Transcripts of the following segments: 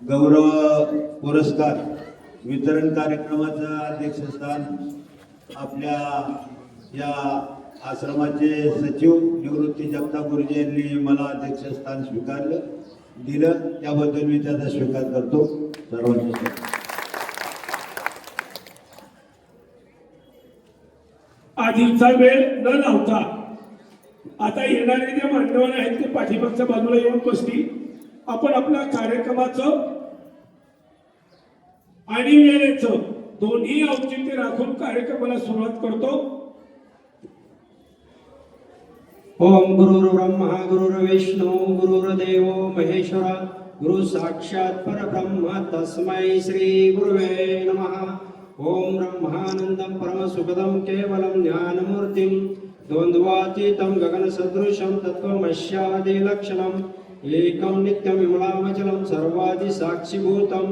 गौरव पुरस्कार वितरण कार्यक्रमाचं अध्यक्षस्थान आपल्या या आश्रमाचे सचिव निवृत्ती जगताप गुरुजी यांनी मला अध्यक्षस्थान दिलं, त्याबद्दल मी त्याचा स्वीकार करतो. सर्वांचे आधीचा वेळ न लावता आता येणारे जे मान्यवर आहेत ते पाठीमागच्या बाजूला येऊन बसतील. आपण आपल्या कार्यक्रमाचं आणि वेळेचं दोन्ही औचित्य राखून कार्यक्रमाला सुरुवात करतो. ओम गुरुर्ब्रह्मा गुरुर्विष्णू गुरुर्देवो महेश्वरा गुरु साक्षात परब्रह्म तस्मै श्री गुरुवे नमः. ओम ब्रह्मानंदं परमसुखदं केवलं ज्ञानमूर्तिं द्वन्द्वातीतं गगनसदृशं तत्त्वमस्यादिलक्षणम् एकं नित्यं विमलामचलं सर्वादिसाक्षिभूतं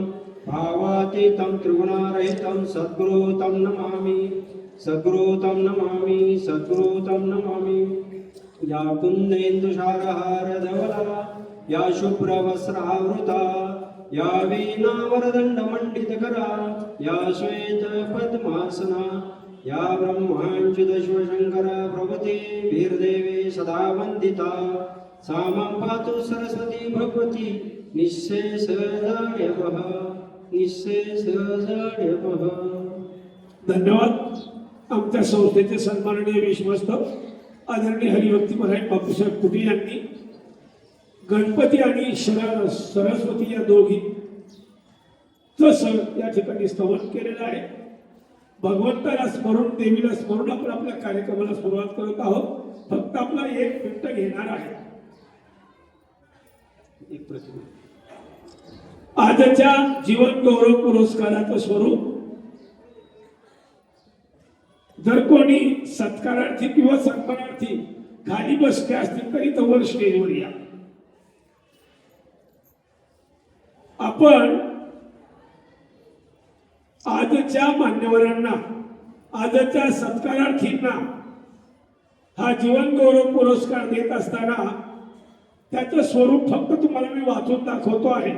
भावातीतं त्रिगुणारहितं सद्गुरुतं नमामि सद्गुरुतं नमामि सद्गुरुतं नमामि. या कुन्देन्दुशारहारधवला या शुभ्रवस्त्रावृता या वीणावरदण्डमण्डितकरा या श्वेतपद्मासना या ब्रह्माच्युत शिवशङ्कर प्रभृति वीरदेवे सदा वन्दिता सा मां पातु सरस्वती भगवती निःशेषजाड्यपः निःशेषजाड्यपः. धन्यवाद. आमच्या संस्थेचे सन्माननीय विश्वस्त आदरणीय हरिभक्ती परायण बापूसाहेब कुटे यांनी गणपती आणि सरस्वती या दोघी या ठिकाणी स्तवन केलेलं आहे. भगवंताला स्मरून देवीला स्मरून आपण आपल्या कार्यक्रमाला सुरुवात करत आहोत. फक्त आपला 1 मिनिट घेणार आहे. आजच्या जीवन गौरव पुरस्काराचं स्वरूप जर कोणी सत्कारार्थी किंवा सन्मानार्थी खाली बसले असतील तरी तवर स्टेजवर या. आपण आजच्या मान्यवरांना आजच्या सत्कारार्थींना हा जीवन गौरव पुरस्कार देत असताना त्याचं स्वरूप फक्त तुम्हाला मी वाचून दाखवतो आहे.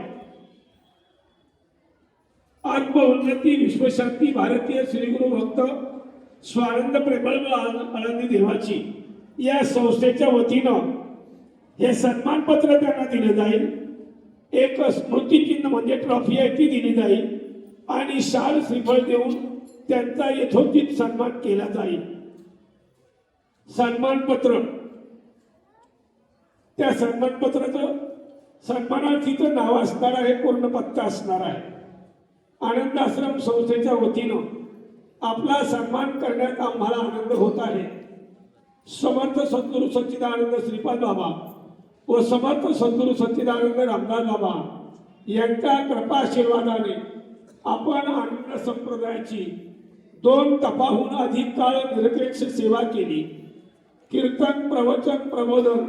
आत्मोन्नती विश्वशांती भारतीय श्री गुरु भक्त स्वानंद प्रेमळ आनंदी देवाची या संस्थेच्या वतीनं हे सन्मानपत्र त्यांना दिले जाईल. एक स्मृतिचिन्ह म्हणजे ट्रॉफी आहे ती दिली जाईल आणि शाल श्रीफळ देऊन त्यांचा यथोचित सन्मान केला जाईल. सन्मानपत्र त्या सन्मानपत्राचं सन्मानार्थीचं नाव असणार आहे, पूर्ण पत्ता असणार आहे. आनंद आश्रम संस्थेच्या वतीनं आपला सन्मान करण्यात आम्हाला आनंद होत आहे. समर्थ सद्गुरू सच्चिदानंद श्रीपाद बाबा व समर्थ सद्गुरू सच्चिदानंद रामदास बाबा यांच्या कृपाशीर्वादाने आपण आनंद संप्रदायाची 2 तपाहून अधिक काळ निरपेक्ष सेवा केली. कीर्तन प्रवचन प्रबोधन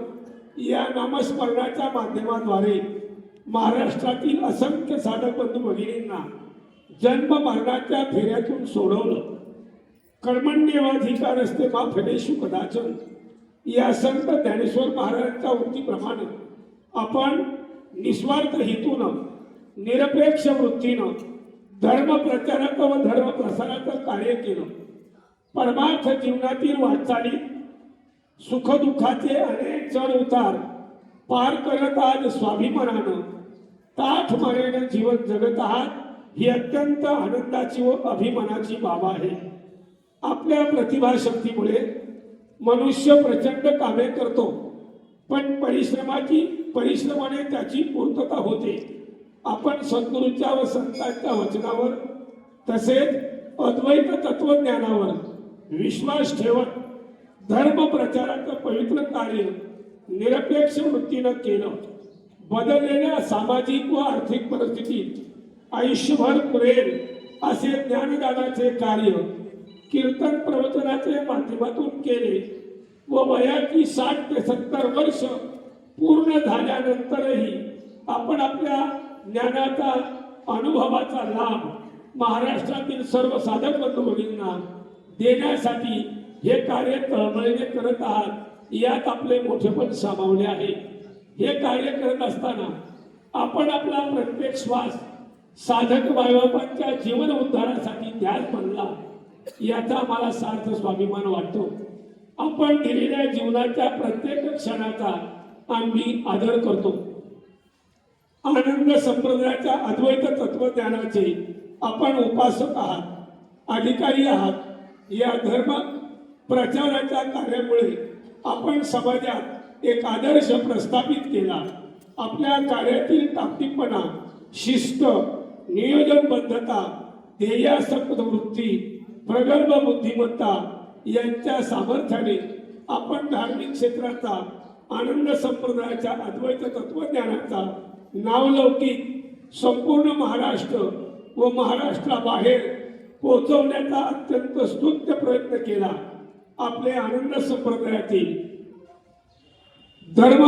या नामस्मरणाच्या माध्यमाद्वारे महाराष्ट्रातील असंख्य साधक बंधू भगिनींना जन्म मरणाच्या फेऱ्यातून सोडवलं. कर्मण्येवाधिकारस्ते मा फलेषु कदाचन या संत ज्ञानेश्वर महाराजांच्या वृत्तीप्रमाणे आपण निस्वार्थ हेतूनं निरपेक्ष वृत्तीनं धर्म प्रचाराचं व धर्म प्रसाराचं कार्य केलं. परमार्थ जीवनातील वाटचालीत सुखदुःखाचे अनेक चढ उतार पार करत आज स्वाभिमानानं ताठ मानेनं जीवन जगत आहात ही अत्यंत आनंदाची व अभिमानाची बाब आहे. आपल्या प्रतिभाशक्तीमुळे मनुष्य प्रचंड कामे करतो, पण परिश्रमाने त्याची पूर्तता होते. आपण सद्गुरूंच्या व संतांच्या वचनावर तसेच अद्वैत तत्वज्ञानावर विश्वास ठेवत धर्म प्रचाराचं पवित्र कार्य निरपेक्ष वृत्तीनं केलं. बदललेल्या सामाजिक व आर्थिक परिस्थितीत आयुष्यभर पुरेल असे ज्ञानदानाचे कार्य कीर्तन प्रवचनाचे माध्यमातून केले व वयाची 60 ते 70 वर्ष पूर्ण झाल्यानंतरही आपण आपल्या ज्ञानाचा अनुभवाचा लाभ महाराष्ट्रातील सर्व साधक बंधू भगिनींना देण्यासाठी हे कार्य तळमळीने करत आहात. यात आपले मोठेपण सामावले आहे. हे कार्य करत असताना आपण आपला प्रत्येक श्वास साधक मायबापांच्या जीवन उद्धारासाठी ध्यान म्हणला याचा मला सार्थ स्वाभिमान वाटतो. आपण दिलेल्या जीवनाच्या प्रत्येक क्षणाचा आम्ही आदर करतो. आनंद संप्रदायाच्या अद्वैत तत्वज्ञानाचे आपण उपासक आहात, अधिकारी आहात. या धर्म प्रचाराच्या कार्यामुळे आपण समाजात एक आदर्श प्रस्थापित केला. आपल्या कार्यातील टापटीपणा, शिस्त, नियोजनबद्धता, ध्येयासक्त वृत्ती, प्रगल्भ बुद्धिमत्ता यांच्या सामर्थ्याने आपण धार्मिक क्षेत्राचा, आनंद संप्रदायाच्या अद्वैत तत्वज्ञानाचा नावलौकिक संपूर्ण महाराष्ट्र व महाराष्ट्राबाहेर पोहोचवण्याचा अत्यंत स्तुत्य प्रयत्न केला. आपले आनंद संप्रदायातील धर्म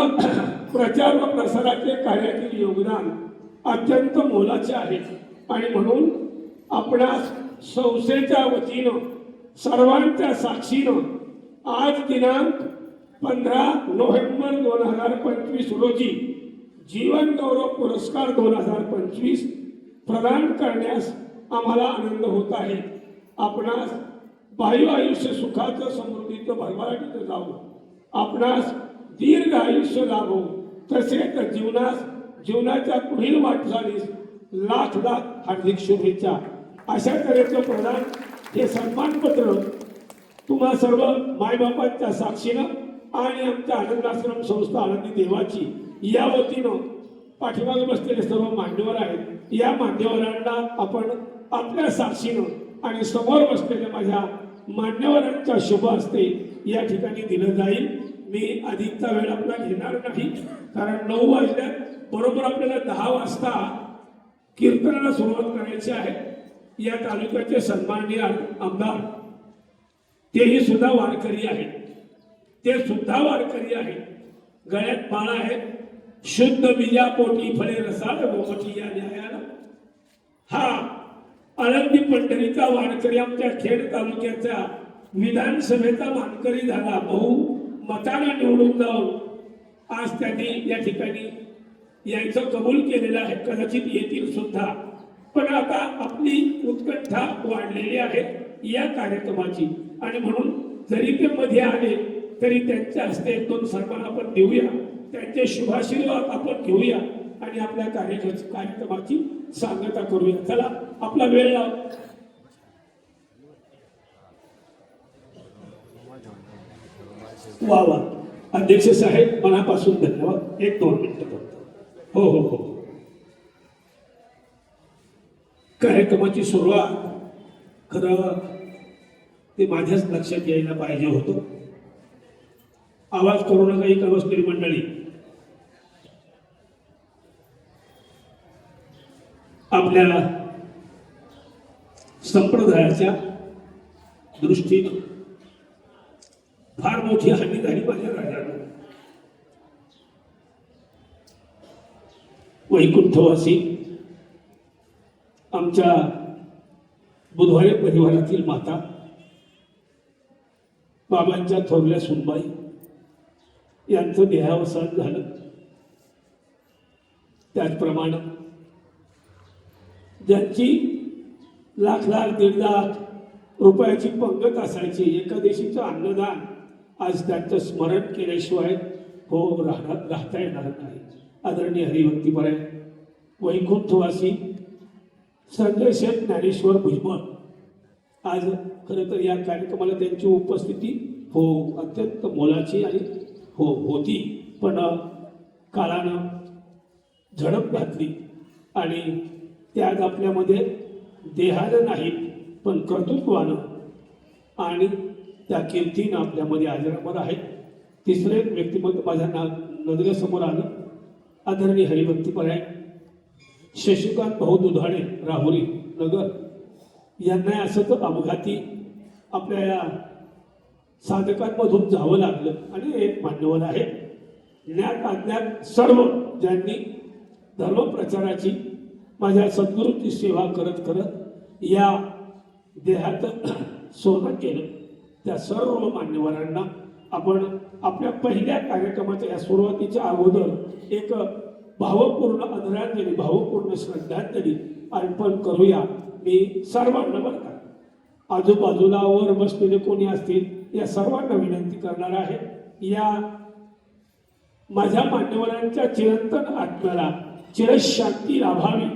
प्रचार व प्रसाराचे कार्यातील योगदान अत्यंत मोलाचे आहे आणि म्हणून आपणास संस्थेच्या वतीनं सर्वांच्या साक्षीनं आज दिनांक 15 नोव्हेंबर 2025 रोजी जीवन गौरव पुरस्कार 2025 प्रदान करण्यास आम्हाला आनंद होत आहे. आपणास बाह्य आयुष्य सुखाचं, समृद्धीचं, भरभराटीचं जावो, आपणास दीर्घ आयुष्य लाभो, तसेच जीवनाच्या पुढील वाटचालीस लाख लाख हार्दिक शुभेच्छा. अशा तऱ्हेचं प्रदान हे सन्मानपत्र तुम्हा सर्व मायबापांच्या साक्षीनं आणि आमच्या आनंदाश्रम संस्था आनंदी देवाची या वतीनं पाठीमागे बसलेले सर्व मान्यवर आहेत, या मान्यवरांना आपण आपल्या साक्षीनं आणि समोर बसलेल्या माझ्या मान्यवरांच्या शुभ हस्ते या ठिकाणी दिलं जाईल. मी अधिकचा वेळ आपला घेणार नाही, कारण 9 वाजल्यात, बरोबर आपल्याला 10 वाजता कीर्तनाला सुरुवात करायची आहे. या तालुक्याचे सन्माननीय आमदार तेही सुद्धा वारकरी आहेत, ते सुद्धा वारकरी आहेत. गळ्यात माळा आहे, शुद्ध बीजा पोटी फळे रसाळ गोमटी या न्यायाला. हा आळंदी पंढरीचा वारकरी आमच्या खेड तालुक्याचा विधानसभेचा मानकरी झाला. बहुमताने निवडून जाऊन आज त्यांनी या ठिकाणी यायचं कबूल केलेलं आहे. कदाचित येतील सुद्धा, पण आता आपली उत्कंठा वाढलेली आहे या कार्यक्रमाची आणि म्हणून जरी ते मध्ये आले तरी त्यांच्या हस्ते 1-2 सन्मान आपण देऊया, त्यांचे शुभाशीर्वाद आपण घेऊया आणि आपल्या कार्यक्रमाची सांगता करूया. चला, आपला वेळ लाव. वा वा, अध्यक्ष साहेब मनापासून धन्यवाद. 1-2 मिनिटं फक्त. हो हो हो. कार्यक्रमाची सुरुवात खरं ते माझ्याच लक्षात यायला पाहिजे होतं. आवाज करू नका ही बसलेली मंडळी. आपल्या संप्रदायाच्या दृष्टीनं फार मोठी हानी झाली माझ्या राजाला. वैकुंठवासी आमच्या बुधवारी परिवारातील माता बाबांच्या थोरल्या सुनबाई यांचं देहावसान झालं. त्याचप्रमाणे ज्यांची लाख लाख 1.5 लाख रुपयाची पंगत असायची, एकादशीचं अन्नदान, आज त्यांचं स्मरण केल्याशिवाय राहता येणार नाही. आदरणीय हरिभक्तीपराय वैकुंठवासी संजय शेठ ज्ञानेश्वर भुजबळ आज खरं तर या कार्यक्रमाला त्यांची उपस्थिती अत्यंत मोलाची आणि होती, पण काळानं झडप घातली आणि त्यात आपल्यामध्ये देहानं नाही पण कर्तृत्वानं आणि त्या कीर्तीनं आपल्यामध्ये अजरामर आहे. तिसरे व्यक्तिमत्व माझ्या नजरेसमोर आलं. आदरणीय हरिभक्तीपराय शशिकांत भाऊ दुधाणे राहुरी नगर यांना असं तर अपघाती आपल्या या साधकांमधून जावं लागलं आणि एक मान्यवर आहे. ज्ञात अज्ञात सर्व ज्यांनी धर्मप्रचाराची माझ्या सद्गुरूची सेवा करत करत या देहात सोनं केलं, त्या सर्व मान्यवरांना आपण आपल्या पहिल्या कार्यक्रमाच्या या सुरुवातीच्या अगोदर एक भावपूर्ण आदरांजली भावपूर्ण श्रद्धांजली अर्पण करूया. मी सर्वांना बरं का, आजूबाजूला वर बसलेले कोणी असतील या सर्वांना विनंती करणार आहे, या माझ्या मान्यवरांच्या चिरंतन आत्म्याला चिरशांती लाभावी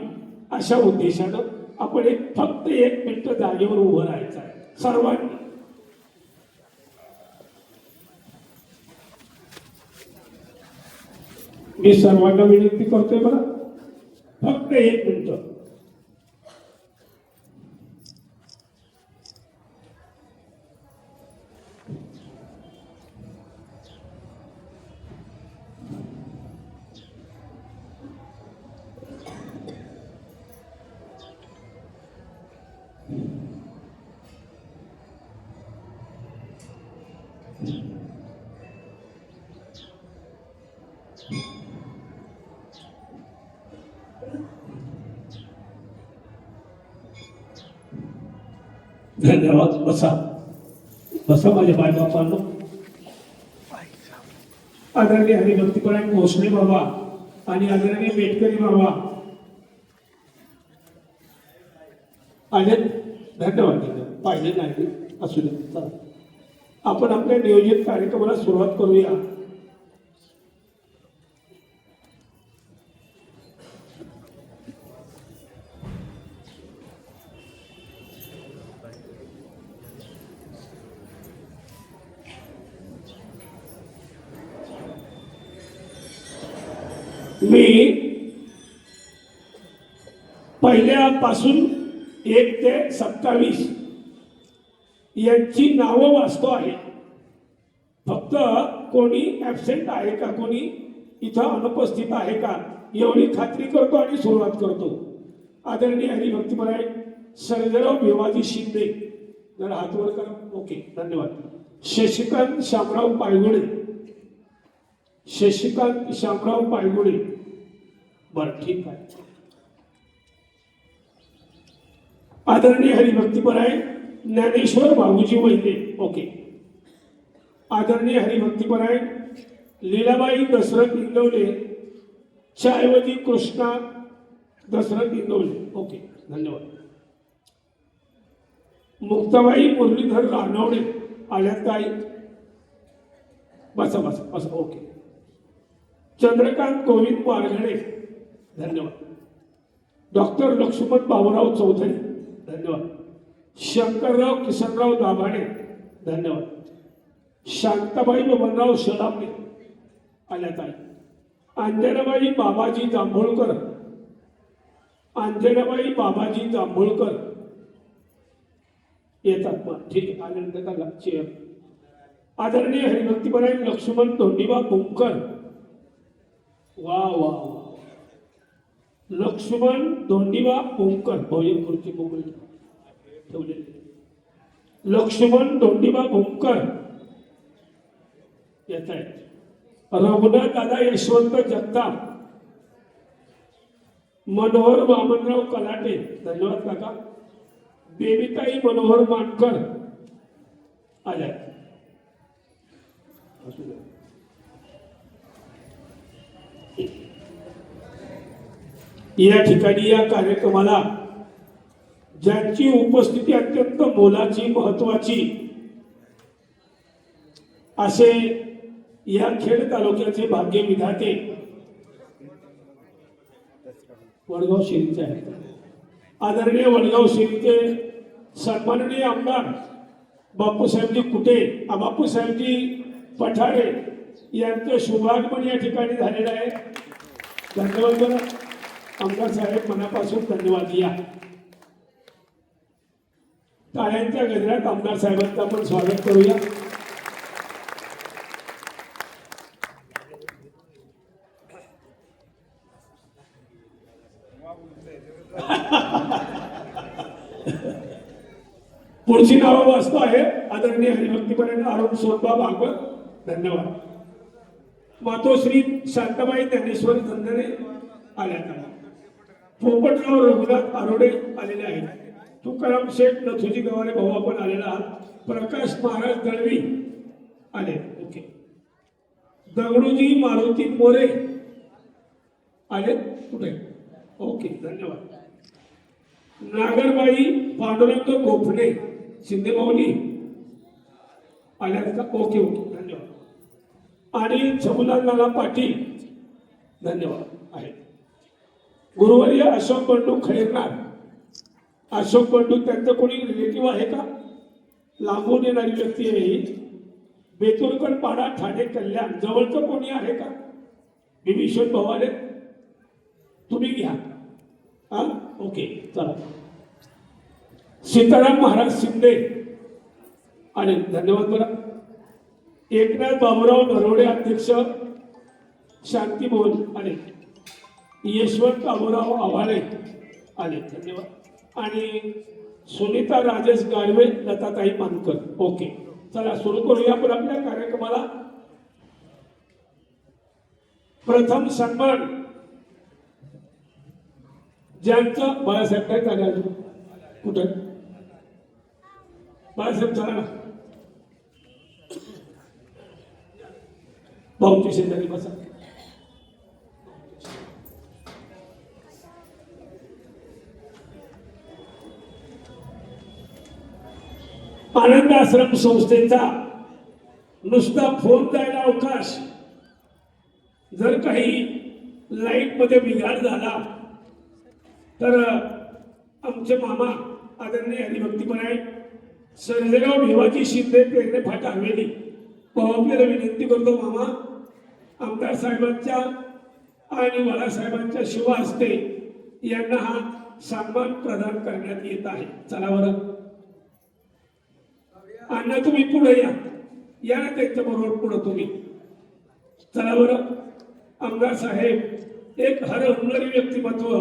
अशा उद्देशानं आपण फक्त 1 मिनिट जागेवर उभं राहायचं आहे सर्वांनी. मी सर्वांना विनंती करतोय बरं, फक्त 1 मिनिट. धन्यवाद. बसा बसा माझ्या बायबापांनो. आदरणीय हरिभक्तीपरायण भोसले बाबा आणि आदरणीय मेटकरी बाबा आले. धन्यवाद. पाहिले नाही असू दे. चला आपण आपल्या नियोजित कार्यक्रमाला सुरुवात करूया. मी पहिल्यापासून 1 ते 27 यांची नावं वाचतो आहे. फक्त कोणी ऍबसेंट आहे का, कोणी इथं अनुपस्थित आहे का एवढी खात्री करतो आणि सुरुवात करतो. आदरणीय हरिभक्तीपरायण सर्जेराव भिवाजी शिंदे, जरा हात वर करा. ओके, धन्यवाद. शशिकांत शामराव पायगुडे, शशिकांत शामराव पायगुडे. बर, ठीक आहे. आदरणीय हरिभक्तीपरायण ज्ञानेश्वर बाबूजी वैद्य. ओके. आदरणीय हरिभक्तीपरायण लीलाबाई दशरथ इंगवले, च्याऐवजी कृष्णा दशरथ इंगवले. ओके, धन्यवाद. मुक्ताबाई मुरलीधर रानवडे आल्यात ताई. बसा बसा बसा. ओके. चंद्रकांत गोविंद वारघडे, धन्यवाद. डॉक्टर लक्ष्मण बाबूराव चौधरी, धन्यवाद. शंकरराव किसनराव दाभाडे, धन्यवाद. शांताबाई बबनराव शलामणे आल्यात आहे. अंजनाबाई बाबाजी जांभूळकर, अंजनाबाई बाबाजी जांभूळकर येतात. मग ठीक आहे, आल्यानंतर चेअर. आदरणीय हरिभक्तीपरायण लक्ष्मण धोंडीबा कुंभकर. वा वा वा. लक्ष्मण धोंडीबा कुंभकर भोजन खुर्ची मोकळी ठेवलेली. लक्ष्मण धोंडीबा कुंभकर येत आहेत. रघुनाथ दादा यशवंत जगताप, मनोहर वामनराव कलाटे, धन्यवाद काका. बेबीताई मनोहर मानकर आल्या. या ठिकाणी या कार्यक्रमाला ज्यांची उपस्थिती अत्यंत मोलाची महत्वाची असे या खेड तालुक्याचे भाग्य विधाते वडगाव शिरीचे आहेत. आदरणीय वडगाव शिरीचे सन्माननीय आमदार बापूसाहेबजी कुटे, बापूसाहेबजी पठारे यांचं शुभागमन या ठिकाणी झालेलं आहे. धन्यवाद आमदार साहेब, मनापासून धन्यवाद. या टाळ्यांच्या गजरात आमदार साहेबांचं आपण स्वागत करूया. पुढची नावं वाचतो आहे. आदरणीय हरिभक्तीपरायण अरुण सोनबा भागवत, धन्यवाद. मातोश्री शांताबाई ज्ञानेश्वर धंदरे आल्या. पोपटराव रघुनाथ आरोडे आलेले आहेत. तुकाराम शेठ नथुजी गवारे भाऊ आपण आलेला आहात. प्रकाश महाराज दळवी आले. ओके. दगडूजी मारुती मोरे आले कुठे? ओके, धन्यवाद. नागरबाई पांडुरंग गोफणे शिंदे माऊली आल्यात का? ओके ओके, धन्यवाद. आणि छबुलाल नाना पाटील धन्यवाद आहे. गुरुवर्य अशोक बंडू खैरनार. अशोक बंडू त्यांचं कोणी रिलेटिव्ह आहे का? लांबून येणारी व्यक्ती आहे ही. बेतुरकर पाडा ठाणे कल्याण जवळचं कोणी आहे का? मी विश्वत भवाले तुम्ही घ्या. हा ओके, चला. सीताराम महाराज शिंदे आणि धन्यवाद. बरं, एकनाथ बाबूराव नरवडे अध्यक्ष शांती भवन आले. यशवंत बाबूराव आव्हाळे आले, धन्यवाद. आणि सुनीता राजेश गाडवे लताताई मानकर. ओके, चला सुरू करूया आपण आपल्या कार्यक्रमाला. प्रथम सन्मान ज्यांचं बाळासाहेब काय झालं अजून कुठं? बाळासाहेब चला ना, भाऊची शेजारी बसा. आनंद आश्रम संस्थेचा नुसता फोन द्यायला अवकाश. जर काही लाईट मध्ये बिघाड झाला तर आमचे मामा आदरणीय हरिभक्तीपरायण सर्जेराव भिवाजी शिंदे प्रेरणे फाटा हवेली आपल्याला विनंती करतो, मामा आमदार साहेबांच्या आणि बाळासाहेबांच्या शुभ हस्ते यांना हा सन्मान प्रदान करण्यात येत आहे. चला बरं अण्णा, तुम्ही पुढे या ना त्यांच्या बरोबर पुढे तुम्ही. चला बरं. आमदार साहेब एक हरहुन्नरी व्यक्तिमत्व,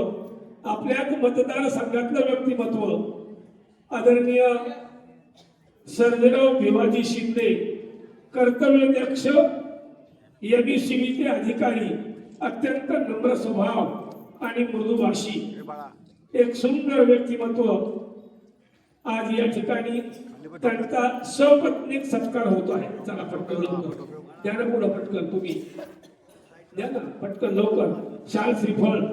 आपल्याच मतदारसंघातलं व्यक्तिमत्व आदरणीय सर्जेराव भिवाजी शिंदे कर्तव्यदक्ष एबीसीबीचे अधिकारी, अत्यंत नम्र स्वभाव आणि मृदुभाषी, एक सुंदर व्यक्तिमत्व. आज या ठिकाणी त्यांचा सपत्नीक सत्कार होतो आहे. चला पटकन लवकर द्या ना, पुढं पटकन तुम्ही द्या ना, पटकन लवकर. शाल श्रीफळ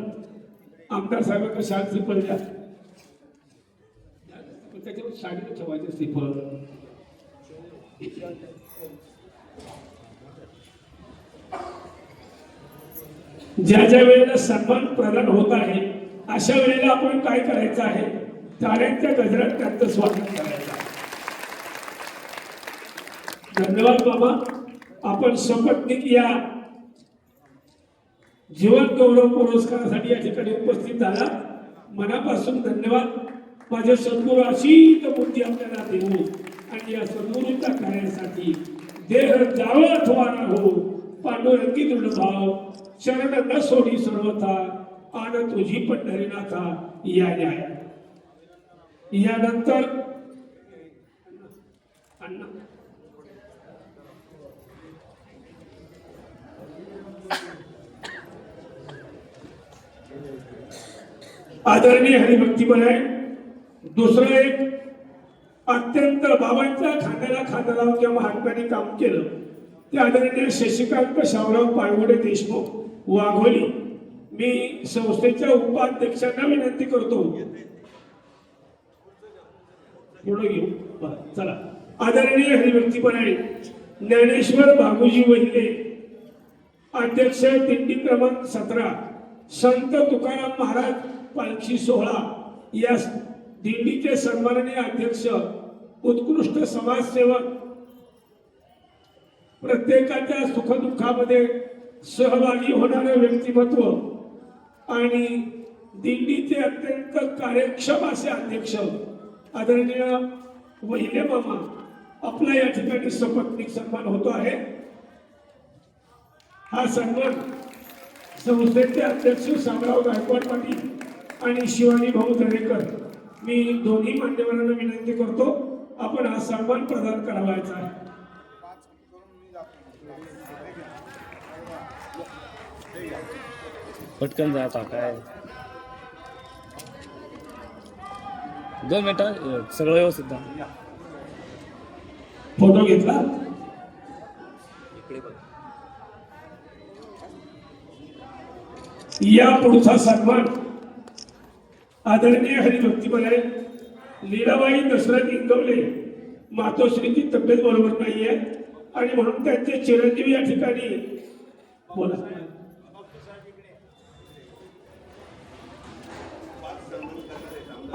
आमदार साहेबांना शाल श्रीफळ द्या. त्याच्यावर साडीवर ठेवायचं श्रीफळ. ज्या ज्या वेळेला सन्मान प्रदान होत आहे अशा वेळेला आपण काय करायचं आहे? टाळ्यांच्या गजरात त्यांचं स्वागत करायचं आहे. धन्यवाद बाबा, आपण सपत्नीक या जीवन गौरव पुरस्कारासाठी या ठिकाणी उपस्थित झाला. मनापासून धन्यवाद. माझ्या सद्गुरू अशीच बुद्धी आपल्याला देऊ आणि या सद्गुरूंच्या कार्यासाठी देह जावं अथवा न हो, पांडुरंगी दृढ भाव, शरण न सोडी सर्वथा, आन तुझी पंढरीनाथा या न्याय. यानंतर अण्णा आदरणीय हरिभक्तीपरायण दुसरं एक अत्यंत बाबांच्या खांद्याला खांदा लावून ज्या महात्म्याने काम केलं ते आदरणीय शशिकांत शामराव पायगुडे देशमुख वाघोली. मी संस्थेच्या उपाध्यक्षांना विनंती करतो पुढे घेऊ. चला. आदरणीय हरिभक्तीपरायण ज्ञानेश्वर भागुजी वहिले अध्यक्ष दिंडी क्रमांक 17 संत तुकाराम महाराज पालखी सोहळा या दिंडीचे सन्माननीय अध्यक्ष, उत्कृष्ट समाजसेवक, प्रत्येकाच्या सुखदुःखामध्ये सहभागी होणारे व्यक्तिमत्व आणि दिंडीचे अत्यंत कार्यक्षम असे अध्यक्ष आदरणीय वहिले मामा, आपला या ठिकाणी सपत्नीक सन्मान होतो आहे. हा सन्मान संस्थेचे अध्यक्ष शामराव गायकवाड पाटील आणि शिवानी भाऊ दरेकर, मी दोन्ही मान्यवरांना विनंती करतो आपण हा सन्मान प्रदान करावायचा आहे. पटकन जाता काय 2 मिनिटं सगळं व्यवस्थित. फोटो घेतला. या पुढचा सन्मान आदरणीय हरिभक्तीमय लीलाबाई दशरथ इंगवले मातोश्रीची तब्येत बरोबर नाहीये आणि म्हणून त्यांचे चिरंजीव या ठिकाणी बोला.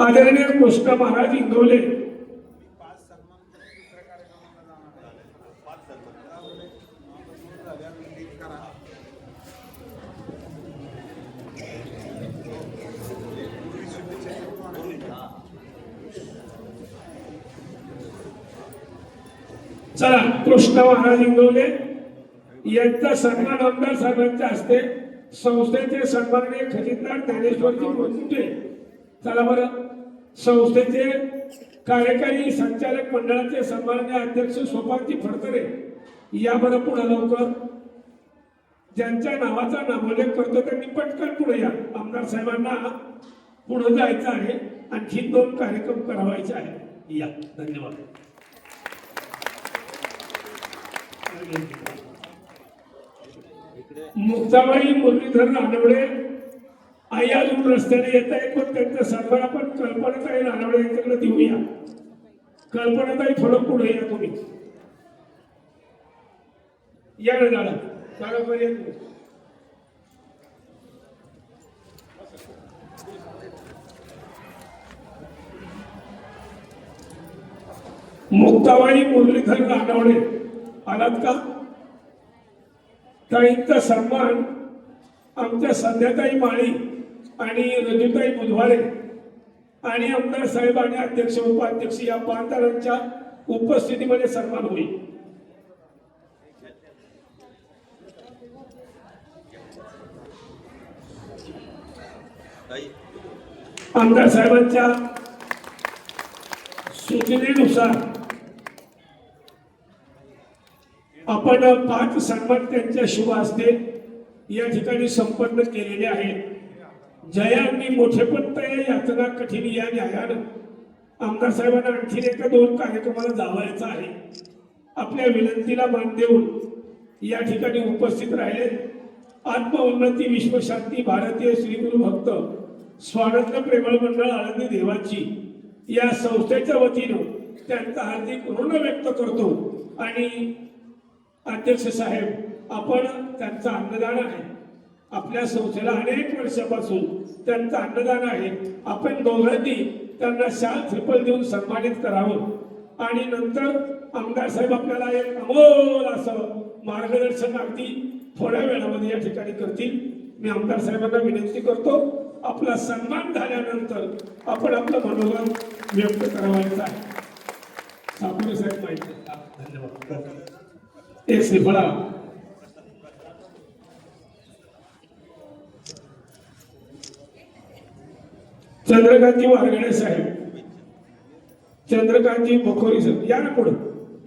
आदरणीय कृष्ण महाराज इंगवले चला कृष्ण महाराज इंगवले यांचा सन्मान आमदार साहेबांच्या हस्ते संस्थेचे सन्माननीय खजिनदार ज्ञानेश्वरजी मोजुटे चला बरं संस्थेचे कार्यकारी संचालक मंडळाचे सन्माननीय अध्यक्ष सोपानजी फडतरे या बरं पुढे लवकर ज्यांच्या नावाचा नामोल्लेख करतो त्यांनी पटकन पुढे या. आमदार साहेबांना पुढे जायचं आहे आणखी 2 कार्यक्रम करावायचे आहे. या धन्यवाद. मुक्ताबाई मुरलीधर रानवडे आई अजून रस्त्याने येत आहेत पण त्यांचा सन्मान आपण कल्पनाताई रानवडे यांच्याकडे देऊया. कल्पनाताई थोडं पुढे या तुम्ही या ना दादा चालपर्यंत मुक्ताबाई मुरलीधर रानवडे आलात का? ताईंचा सन्मान आमच्या संध्याताई माळी आणि रजुताई बुधवारे आणि आमदार साहेब आणि अध्यक्ष उपाध्यक्ष या 5 जणांच्या उपस्थितीमध्ये सन्मान होईल. आमदार साहेबांच्या सूचनेनुसार आपण 5 सन्मान त्यांच्या शुभ हस्ते या ठिकाणी संपन्न केलेले आहेत. जयांनी मोठेपण यातना कठीण या न्यायानं आमदार साहेबांना आणखी एका 2 कार्यक्रमाला जावायचं आहे. आपल्या विनंतीला मान देऊन या ठिकाणी उपस्थित राहिले. आत्मोन्नती विश्वशांती भारतीय श्री गुरु भक्त स्वानंद प्रेमळ मंडळ आळंदी देवाची या संस्थेच्या वतीनं त्यांचा हार्दिक ऋण व्यक्त करतो. आणि अध्यक्ष साहेब आपण त्यांचा अन्नदान आहे. आपल्या संस्थेला अनेक वर्षापासून त्यांचं अन्नदान आहे. आपण दोघांनी त्यांना शाल ट्रिपल देऊन सन्मानित करावं आणि नंतर आमदार साहेब आपल्याला एक अमोल असं मार्गदर्शन अगदी थोड्या वेळामध्ये या ठिकाणी करतील. मी आमदार साहेबांना विनंती करतो आपला सन्मान झाल्यानंतर आपण आपलं मनोगत व्यक्त करावायचं आहे. सापुरे साहेब माहिती धन्यवाद. एक श्रीफळा चंद्रकांतजी वारगडे साहेब चंद्रकांतजी बखोरी साहेब या ना पुढे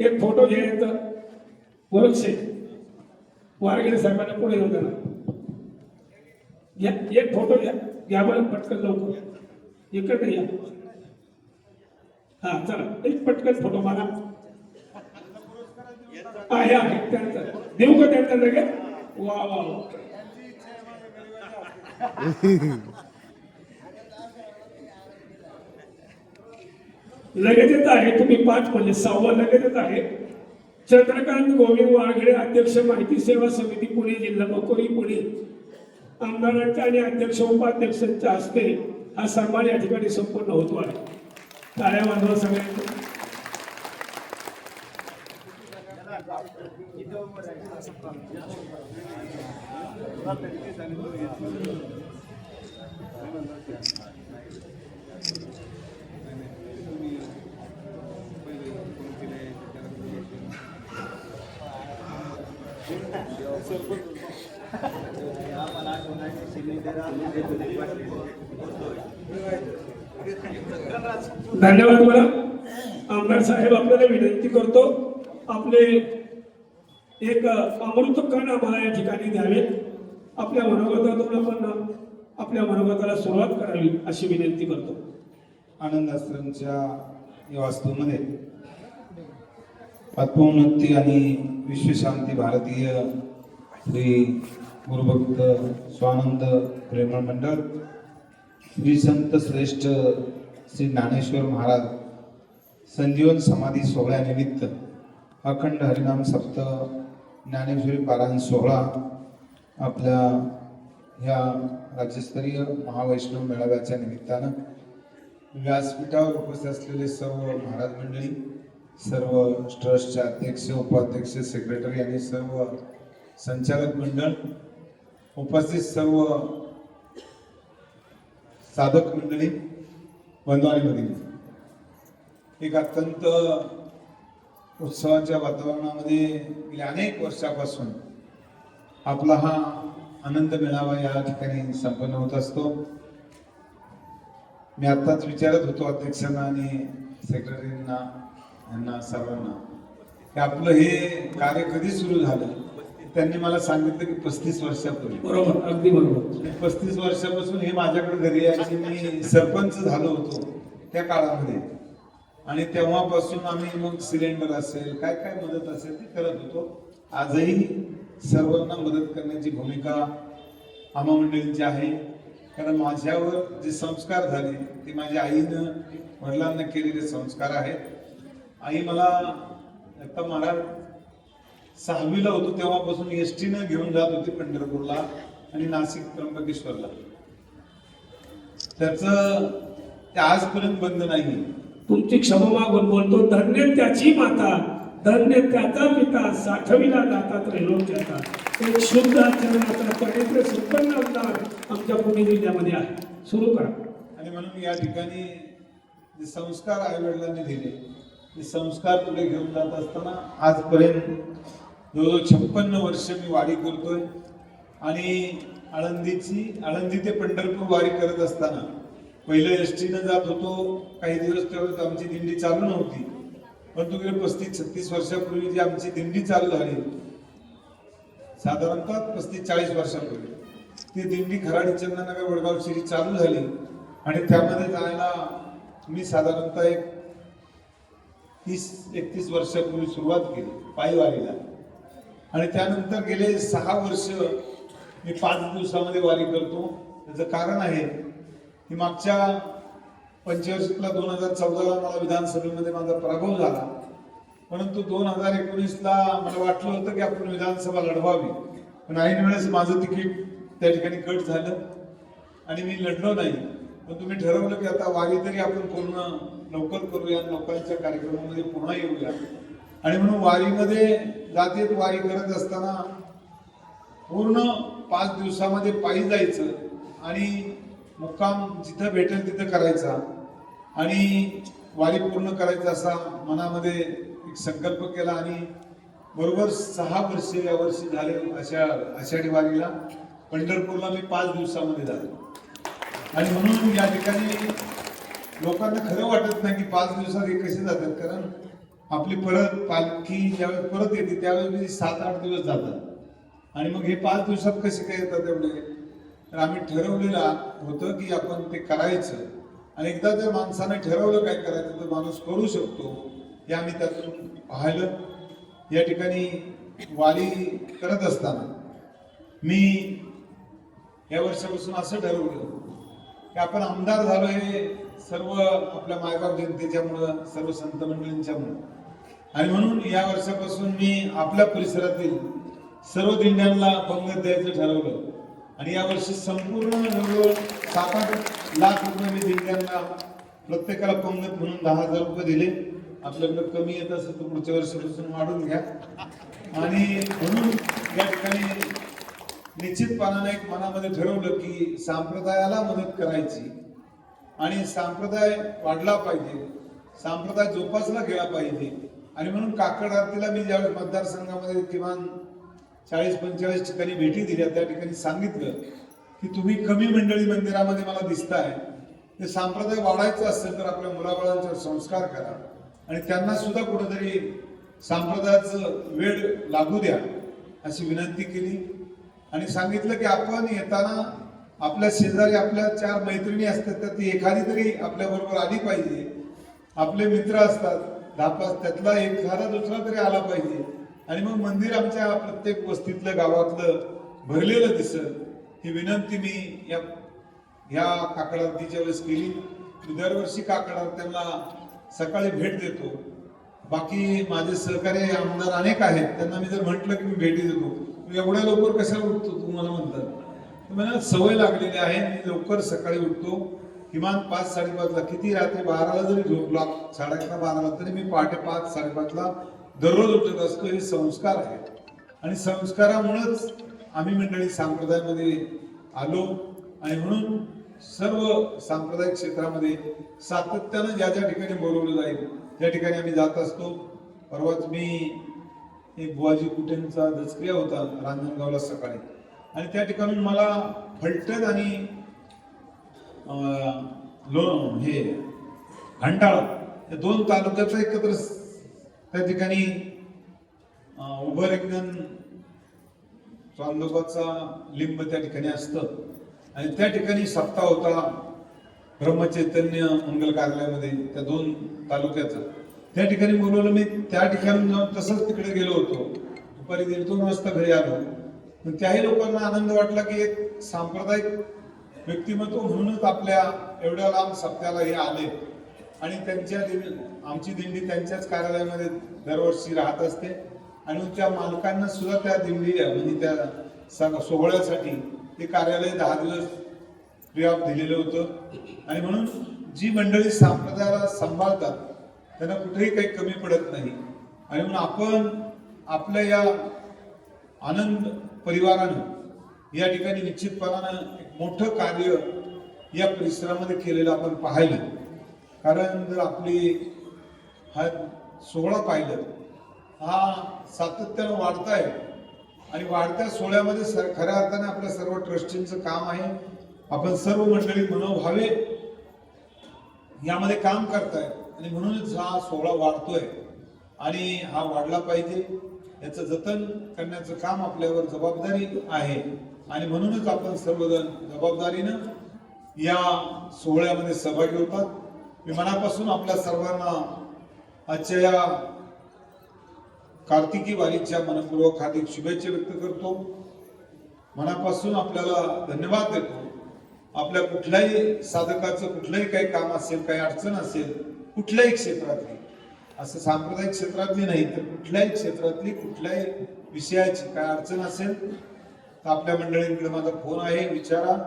एक फोटो घ्यायचा. वरक्षे वारगडे साहेबांना पुढे येऊ द्या. एक फोटो घ्या बरं पटकन लवकर इकडे या. हा चला एक पटकन फोटो मारा. आहे त्यांचा देऊ का त्यांचा लगेच. वा वा वा लगेचच आहे. तुम्ही 5 म्हणजे 6वा लगेचच आहे. चंद्रकांत गोविंद वारगडे अध्यक्ष माहिती सेवा समिती पुणे जिल्हा बकोरी पुणे आमदारांच्या आणि अध्यक्ष उपाध्यक्षांच्या हस्ते हा सन्मान या ठिकाणी संपन्न होतो आहे. टाळ्या वाजवा सगळ्यांना. धन्यवाद. मला आमदार साहेब आपल्याला विनंती करतो आपले एक अमृत कण आम्हाला या ठिकाणी द्यावे. आपल्या मनोगतातून आपण आपल्या मनोगताला सुरुवात करावी अशी विनंती करतो. आनंद आश्रमच्या या वास्तूमध्ये आत्मोन्नती आणि विश्वशांती भारतीय श्री गुरुभक्त स्वानंद प्रेमळ मंडळ, श्री संत श्रेष्ठ श्री ज्ञानेश्वर महाराज संजीवन समाधी सोहळ्यानिमित्त अखंड हरिनाम सप्त ज्ञानेश्वरी पारायण सोहळा आपल्या ह्या राज्यस्तरीय महावैष्णव मेळाव्याच्या निमित्तानं व्यासपीठावर उपस्थित असलेले सर्व महाराज मंडळी, सर्व ट्रस्टचे अध्यक्ष, उपाध्यक्ष, सेक्रेटरी आणि सर्व संचालक मंडळ, उपस्थित सर्व साधक मंडळी, बंधू आणि भगिनी, एक अत्यंत उत्सवाच्या वातावरणामध्ये गेल्या अनेक वर्षापासून आपला हा आनंद मेळावा या ठिकाणी संपन्न होत असतो. मी आत्ताच विचारत होतो अध्यक्षांना आणि सेक्रेटरींना, यांना सर्वांना, की आपलं हे कार्य कधी सुरू झालं. त्यांनी मला सांगितलं की 35 वर्षापूर्वी. बरोबर, अगदी बरोबर. 35 वर्षापासून हे माझ्याकडे घरी यायचे. मी सरपंच झालो होतो त्या काळामध्ये, आणि तेव्हापासून आम्ही मग सिलेंडर असेल, काय काय मदत असेल ती करत होतो. आजही सर्वांना मदत करण्याची भूमिका आम्हा मंडळींची आहे. कारण माझ्यावर जे संस्कार झाले ते माझ्या आईनं वडिलांना केलेले संस्कार आहेत. आई मला आता महाराज 6वीला होतो तेव्हापासून ST न घेऊन जात होती पंढरपूरला आणि नाशिक त्र्यंबकेश्वरला. त्याचं ते आजपर्यंत बंद नाही. तुमची क्षमा मागून बोलतो, धन्य त्याची माता, धन्य त्याचा पिता, साठविला दाता त्रैलोक्याचा. एक शुद्ध आचरणाचा चरित्र संपन्न आमदार आमच्या पुणे जिल्ह्यामध्ये आहे. सुरू करा. आणि म्हणून या ठिकाणी जे संस्कार आई वडिलांनी दिले ते संस्कार पुढे घेऊन जात असताना आजपर्यंत जवळजवळ 56 वर्ष मी वारी करतोय. आणि आळंदी ते पंढरपूर वारी करत असताना पहिलं ST न जात होतो. काही दिवस तेव्हा आमची दिंडी चालू नव्हती, परंतु गेल्या 35-36 वर्षापूर्वी जी आमची दिंडी चालू झाली, साधारणतः 35-40 वर्षापूर्वी ती दिंडी खराडी, चंदननगर, वडगाव, शिरी चालू झाली. आणि त्यामध्ये जायला मी साधारणतः एक 30-31 वर्षापूर्वी सुरुवात केली पायी वारीला. आणि त्यानंतर गेले 6 वर्ष मी 5 दिवसामध्ये वारी करतो. त्याचं कारण आहे की मागच्या पंचवर्षीतला 2014ला मला विधानसभेमध्ये माझा पराभव झाला, परंतु 2019ला मला वाटलं होतं की आपण विधानसभा लढवावी, पण ऐन वेळेस माझं तिकीट त्या ठिकाणी कट झालं आणि मी लढलो नाही. पण तुम्ही ठरवलं की आता वारी तरी आपण पूर्ण लवकर करूया, लोकांच्या कार्यक्रमामध्ये पुन्हा येऊया. आणि म्हणून वारीमध्ये जातीत वारी करत असताना पूर्ण 5 दिवसामध्ये पायी जायचं आणि मुक्काम जिथं भेटेल तिथं करायचा आणि वारी पूर्ण करायचा असा मनामध्ये एक संकल्प केला. आणि बरोबर 6 वर्ष या वर्षी झाले अशा आषाढी वारीला पंढरपूरला मी 5 दिवसामध्ये झालो. आणि म्हणून या ठिकाणी लोकांना खरं वाटत नाही की 5 दिवसात हे कसे जातात, कारण आपली परत पालखी ज्यावेळेस परत येते त्यावेळेस 7-8 दिवस जातात. आणि मग हे 5 दिवसात कसे काय येतात एवढे. तर आम्ही ठरवलेलं होतं की आपण ते करायचं. आणि एकदा जर माणसाने ठरवलं काय करायचं तर माणूस करू शकतो, हे आम्ही त्यातून पाहिलं. या ठिकाणी वारी करत असताना मी या वर्षापासून असं ठरवलं की आपण आमदार झालो हे सर्व आपल्या मायबाप जनतेच्यामुळं, सर्व संत मंडळींच्यामुळं. आणि म्हणून या वर्षापासून मी आपल्या परिसरातील सर्व दिंड्यांना पंगत द्यायचं ठरवलं. आणि यावर्षी संपूर्ण जवळजवळ 7-8 लाख रुपये मी दिंड्यांना प्रत्येकाला पंगत म्हणून 10,000 रुपये दिले. आपल्याकडे कमी येत असेल तर पुढच्या वर्षापासून वाढून घ्या. आणि म्हणून या ठिकाणी निश्चितपणाने एक मनामध्ये ठरवलं की संप्रदायाला मदत करायची आणि संप्रदाय वाढला पाहिजे, संप्रदाय जोपासला गेला पाहिजे. आणि म्हणून काकड आरतीला मी ज्यावेळेस मतदारसंघामध्ये किमान 40-45 ठिकाणी भेटी दिल्या, त्या ठिकाणी सांगितलं की तुम्ही कमी मंडळी मंदिरामध्ये मला दिसताय, ते संप्रदाय वाढायचं असेल तर आपल्या मुलाबाळांच्यावर संस्कार करा आणि त्यांना सुद्धा कुठेतरी संप्रदायाचं वेळ लागू द्या अशी विनंती केली. आणि सांगितलं की आपण येताना आपल्या शेजारी आपल्या 4 मैत्रिणी असतात तर ती एखादी तरी आपल्या बरोबर आली पाहिजे. आपले मित्र असतात 10-5, त्यातला एखादा दुसरा तरी आला पाहिजे. आणि मग मंदिर आमच्या प्रत्येक वस्तीतलं गावातलं भरलेलं दिसत, ही विनंती मी या काकड आरतीच्या वेळेस केली. मी दरवर्षी काकड आरत्यांना सकाळी भेट देतो. बाकी माझे सहकारी आमदार अनेक आहेत, त्यांना मी जर म्हटलं की मी भेटी देतो, तू एवढ्या लवकर कशाला उठतो तू मला म्हणतात. मला सवय लागलेली आहे, मी लवकर सकाळी उठतो. किमान 5-5:30ला, किती रात्री 12ला जरी झोपला, 11:30-12ला, तरी मी पहाटे 5-5:30ला दररोज उठत असतो. हे संस्कार आहेत आणि संस्कारामुळेच आम्ही मंडळी संप्रदायामध्ये आलो. आणि म्हणून सर्व सांप्रदायिक क्षेत्रामध्ये सातत्यानं ज्या ज्या ठिकाणी बोलवलं जाईल त्या ठिकाणी आम्ही जात असतो. परवाच मी एक बुवाजी कुटेंचा दसक्रिया होता रांजणगावला सकाळी, आणि त्या ठिकाणून मला फलटण आणि हे घंटाळा या 2 तालुक्याचा एकत्र त्या ठिकाणी उभं रेंगण चांदोबाचा लिंब त्या ठिकाणी असतं, आणि त्या ठिकाणी सप्ताह होता ब्रह्मचैतन्य मंगल कार्यालयामध्ये त्या 2 तालुक्याचा. त्या ठिकाणी बोलवलं. मी त्या ठिकाणी जाऊन तसंच तिकडे गेलो होतो. दुपारी 1:30 वाजता घरी आलो. पण त्याही लोकांना आनंद वाटला की एक सांप्रदायिक व्यक्तिमत्व म्हणूनच आपल्या एवढ्या लांब सप्त्याला हे आले, आणि आमची दिंडी त्यांच्याच कार्यालयामध्ये दरवर्षी राहत असते. आणि त्या मालकांना सुद्धा त्या दिंडी म्हणजे त्या सोहळ्यासाठी ते कार्यालय 10 दिवस फ्री ऑफ दिलेलं होतं. आणि म्हणून जी मंडळी संप्रदायाला सांभाळतात त्यांना कुठेही काही कमी पडत नाही. आणि म्हणून आपण आपल्या या आनंद परिवारानं या ठिकाणी निश्चितपणानं एक मोठं कार्य या परिसरामध्ये केलेलं आपण पाहिलं. कारण जर आपली हा सोहळा पाहिलं, हा सातत्यानं वाढताय, आणि वाढत्या सोहळ्यामध्ये खऱ्या अर्थाने आपल्या सर्व ट्रस्टींचं काम आहे. आपण सर्व मंडळी मनोभावे यामध्ये काम करतायत, आणि म्हणूनच हा सोहळा वाढतोय, आणि हा वाढला पाहिजे. याचं जतन करण्याचं काम आपल्यावर जबाबदारी आहे, आणि म्हणूनच आपण सर्वजण जबाबदारीनं या सोहळ्यामध्ये सहभागी होतात. मी मनापासून आपल्या सर्वांना आजच्या या कार्तिकी वारीच्या मनपूर्वक हार्दिक शुभेच्छा व्यक्त करतो. मनापासून आपल्याला धन्यवाद देतो. आपल्या कुठल्याही साधकाचं कुठलंही काही काम असेल, काही अडचण असेल, कुठल्याही क्षेत्रातली, असं सांप्रदायिक क्षेत्रातली नाही तर कुठल्याही क्षेत्रातली कुठल्याही विषयाची काय अडचण असेल तर आपल्या मंडळींकडे माझा फोन आहे, विचारा.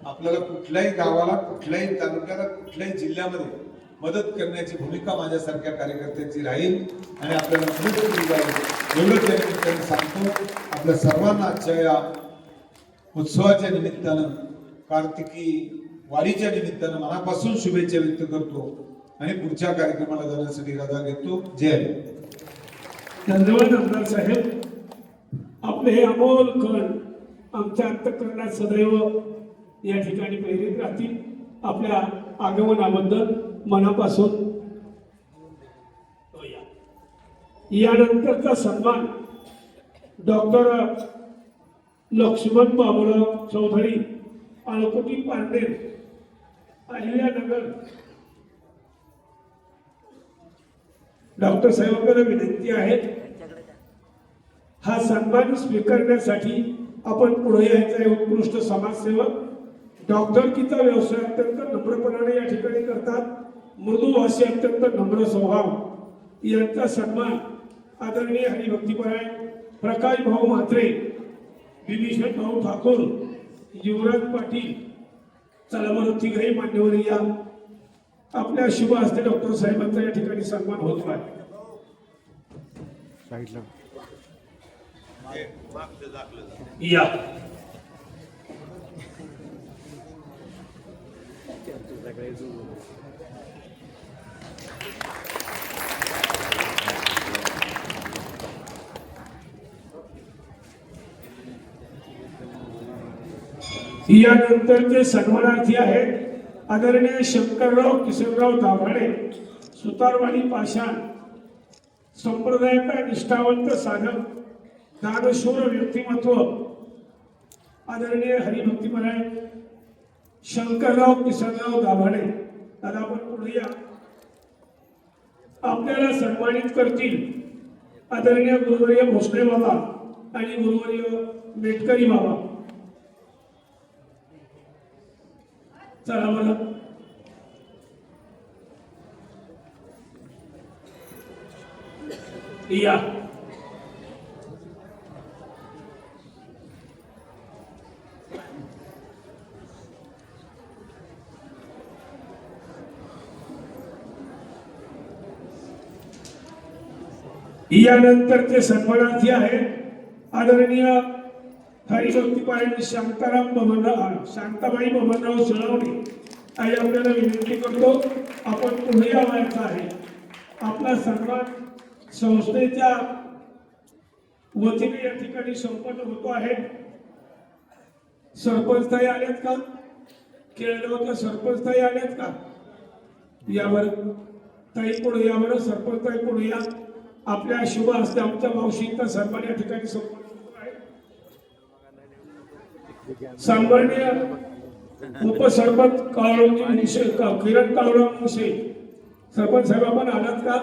आपल्याला कुठल्याही गावाला, कुठल्याही तालुक्याला, कुठल्याही जिल्ह्यामध्ये मदत करण्याची भूमिका माझ्यासारख्या कार्यकर्त्यांची राहील, आणि आपल्याला मदत केली जाईल एवढं त्या निमित्ताने सांगतो. आपल्या सर्वांना आजच्या या उत्सवाच्या निमित्तानं, कार्तिकी वारीच्या निमित्तानं मनापासून शुभेच्छा व्यक्त करतो, आणि पुढच्या कार्यक्रमाला जाण्यासाठी रजा घेतो. जय धन्यवाद आमदार साहेब. आपले हे अमोल कण आमच्या अंतःकरणात सदैव या ठिकाणी प्रेरित राहतील. आपल्या आगमनाबद्दल मनापासून यानंतरचा सन्मान डॉक्टर लक्ष्मण बाबूराव चौधरी, अळकोटी पांडेर, अहिल्यानगर. डॉक्टर साहेबांना विनंती आहे, हा सन्मान स्वीकारण्यासाठी आपण पुढे यायचा आहे. उत्कृष्ट समाजसेवक, डॉक्टरकीचा व्यवसाय अत्यंत नम्रपणाने या ठिकाणी करतात. मृदू भाषे, अत्यंत नम्र स्वभाव, यांचा सन्मान आदरणीय हरिभक्तीपरायण प्रकाश भाऊ म्हात्रे, विभीषण भाऊ ठाकूर, युवराज पाटील, चला बरं तिघही मान्यवर या. आपल्या शुभ हस्ते डॉक्टर साहेबांचा या ठिकाणी सन्मान होतो आहे. या यानंतरचे सन्मानार्थी आहेत आदरणीय शंकरराव किशनराव दाभाडे, सुतारवाडी पाषाण, संप्रदायाचा निष्ठावंत साधक, दानशूर व्यक्तिमत्व, आदरणीय हरिभक्तीपरायण शंकरराव किशनराव दाभाडे. दादा आपण पुढे या. आपल्याला सन्मानित करतील आदरणीय गुरुवर्य भोसले बाबा आणि गुरुवर्य मेटकरी बाबा. चला बरं. या यानंतरचे सन्मानार्थी आहेत आदरणीय हरिभक्तीपारायण शांताबाई बबनराव सोळवणे. आई आपल्याला विनंती करतो आपण पुढे यावायचं आहे. आपला सन्मान संस्थेच्या वतीने या ठिकाणी संपन्न होतो आहे. सरपंच ताई आलेत का? केळगावच्या सरपंच ताई आलेत का? यावर ताई पुढे यावर, सरपंच ताई पुढे या. आपल्या शुभ हस्ते आमच्या मावशींचा सन्मान या ठिकाणी संपन्न होतो आहे. सन्माननीय उपसरपंच काळोजी मुसे, किरण काळोजी मुसे, सरपंच साहेब आपण आलात का?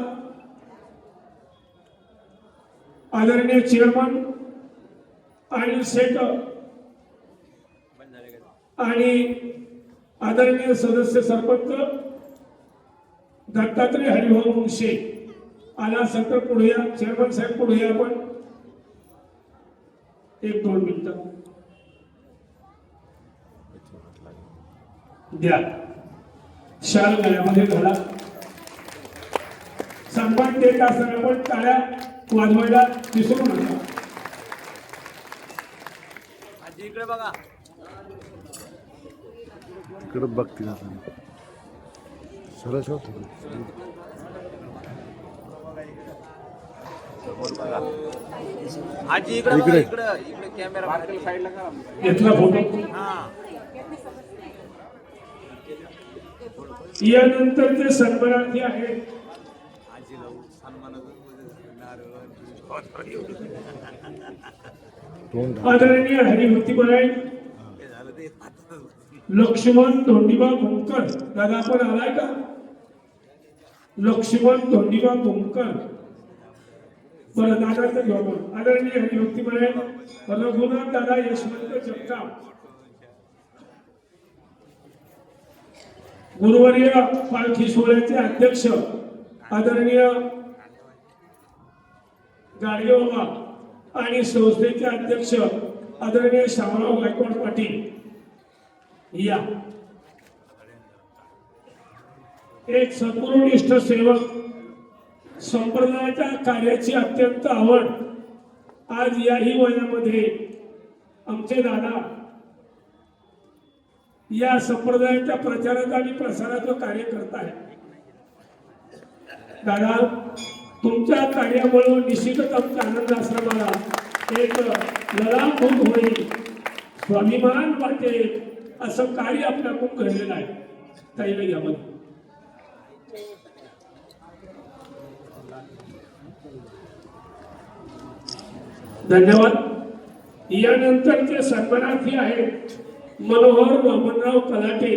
आदरणीय चेअरमन अनिल शेठ आणि आदरणीय सदस्य सरपंच दत्तात्रय हरिभाऊ मुंगशे आला असेल तर पुढे या. चेअरमन साहेब पुढे या. आपण 1-2 मिनिटं द्या. शाल गळ्यामध्ये घाला. सन्मान देत असताना पण टाळ्या वाजवायला विसरू नका. इकडे बघा, इकडे बघते ना सरस होत. आजी इकडे बघा, इकडे इकडे कॅमेरा साईडला करा. घेतला फोटो. हा, यानंतरचे सन्मानार्थी आहेत आदरणीय हरिभक्तीपारायण लक्ष्मण धोंडीबा भोंकर. दादा आपण आलाय का? लक्ष्मण धोंडीबा भोंकर. बरं दादाचं घेऊ आपण. आदरणीय हरिभक्तीपारायण रघुनाथ दादा यशवंत जगताप. गुरुवर्य पालखी सोहळ्याचे अध्यक्ष आदरणीय गाडगे बाबा आणि संस्थेचे अध्यक्ष आदरणीय शामराव गायकवाड पाटील. या एक सद्गुरुनिष्ठ सेवक, संप्रदायाच्या कार्याची अत्यंत आवड. आज याही वयामध्ये आमचे दादा या संप्रदायाच्या प्रचाराचं आणि प्रसाराचं कार्य करत आहे. दादा तुमच्या कार्यामुळे निश्चितच आमच्या आनंद आश्रमाला एक ललाटभूत होईल, स्वाभिमान वाटेल असं कार्य आपल्याकडून घडलेलं आहे. ताईला यामध्ये धन्यवाद. यानंतरचे सन्मानार्थी आहेत मनोहर वामनराव कलाटे,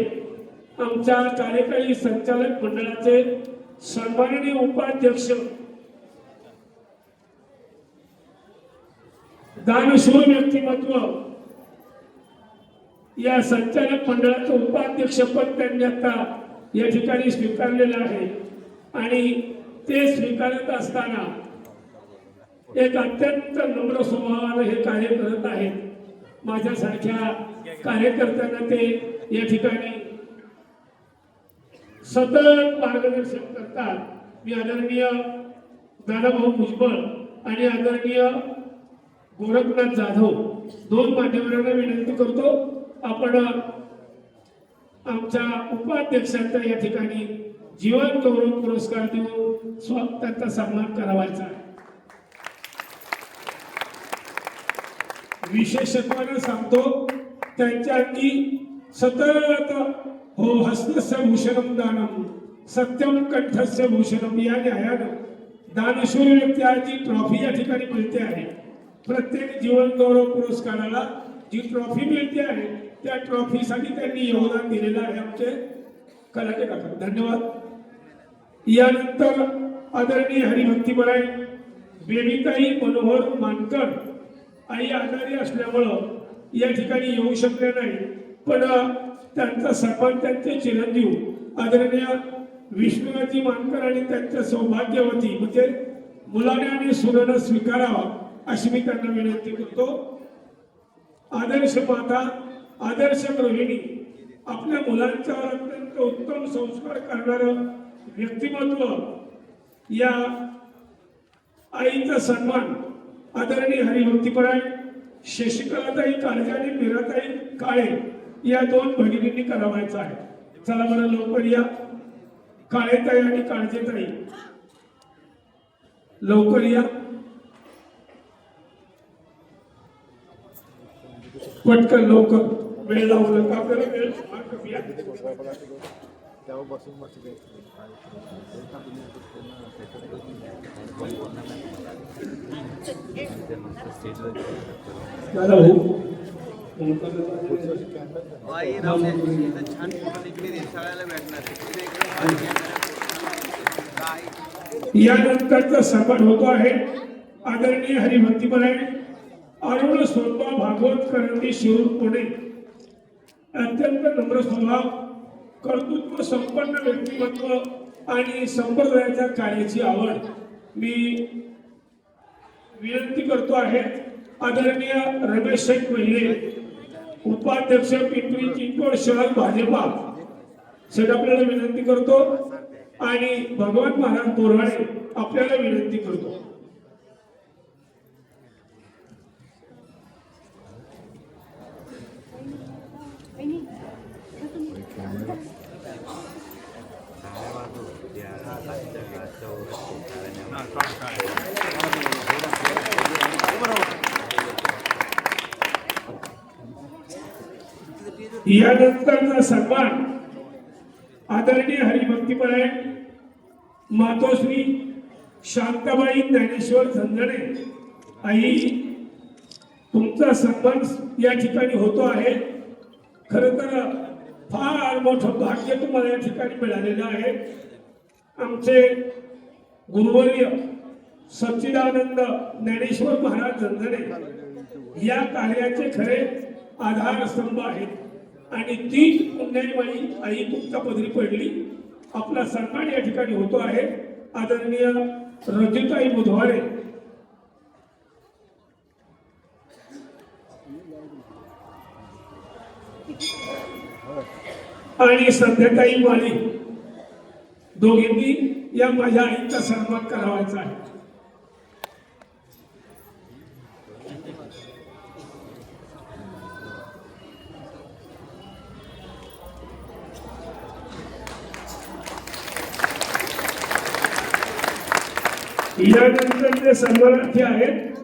आमच्या कार्यकारी संचालक मंडळाचे सन्माननीय उपाध्यक्ष, दानशूर व्यक्तिमत्व. या संचालक मंडळाचं उपाध्यक्षपद त्यांनी आता या ठिकाणी स्वीकारलेलं आहे आणि ते स्वीकारत असताना एक अत्यंत नम्र स्वभावानं हे कार्य करत आहेत. माझ्यासारख्या कार्यकर्त्यांना ते या ठिकाणी सतत मार्गदर्शन करतात. मी आदरणीय दादाभाऊ भुजबळ आणि आदरणीय गोरखनाथ जाधव दोन मान्यवरांना विनंती करतो आपण आमच्या उपाध्यक्षांचा या ठिकाणी जीवन गौरव पुरस्कार देऊन त्यांचा सन्मान करावायचा आहे. विशेषत्वाने सांगतो त्यांच्या अंगी सतत हो हस्तस्य भूषणम दानम सत्यम कंठस्य भूषणम या न्यायानं दानशूर व्यक्तीची ट्रॉफी या ठिकाणी मिळते आहे. प्रत्येक जीवन गौरव पुरस्काराला जी ट्रॉफी मिळते आहे त्या ट्रॉफीसाठी त्यांनी योगदान दिलेलं आहे आमचे कलाटे काका. धन्यवाद. यानंतर आदरणीय हरिभक्तीपारायण बेबीताई मनोहर मानकर आई आजारी असल्यामुळं या ठिकाणी येऊ शकले नाही. पण त्यांचा सन्मान त्यांचे चिरंजीव आदरणीय विष्णुराजी मानकर आणि त्यांच्या सौभाग्यवती म्हणजे मुलाने आणि सुनेनं स्वीकारावा अशी मी त्यांना विनंती करतो. आदर्श माता, आदर्श गृहिणी, आपल्या मुलांच्यावर अत्यंत उत्तम संस्कार करणारं व्यक्तिमत्व, या आईचा सन्मान आदरणीय हरिभक्तीपरायण शशिकलाताई काळजे आणि मीराताई काळे या दोन भगिनींनी करावायचा आहे. चला बरं लवकर या. काळेताई आणि काळजेताई लवकर या. पटकन लवकर, वेळ लावू नका, आपल्याला वेळ फार कमी आहे. दादा भाऊ वाई रावण्याची इथं छान फोटो इकडे सगळ्याला भेटणार. इकडे काय यानंतरचा सन्मान होतो आहे आदरणीय हरिभक्तीपरायण अरुण स्वरूपा भागवत करंदी शिरूर पुणे. अत्यंत नम्र स्वभाव, कर्तृत्व संपन्न व्यक्तिमत्व आणि संप्रदायाच्या कार्याची आवड. मी विनंती करतो आहे आदरणीय रमेश शेठ महिले, उपाध्यक्ष पिंपरी चिंचवड शहर भाजपा, शेठ आपल्याला विनंती करतो आणि भगवान महाराज बोराडे आपल्याला विनंती करतो. यानंतरचा सन्मान आदरणीय हरिभक्तीपरायण मातोश्री शांताबाई ज्ञानेश्वर झंझणे आई, तुमचा सन्मान या ठिकाणी होतो आहे. खरं तर फार मोठं भाग्य तुम्हाला या ठिकाणी मिळालेलं आहे. आमचे गुरुवर्य सच्चिदानंद ज्ञानेश्वर महाराज झंझणे या कार्याचे खरे आधारस्तंभ आहेत आणि ती पुण्याईबाई आई तुमच्या पदरी पडली. आपला सन्मान या ठिकाणी होतो आहे आदरणीय रजिताई बुधवारे आणि संध्याताई माळी, दोघींनी या माझ्या आईचा सन्मान करावायचा आहे. यानंतरचे सन्मानार्थी आहेत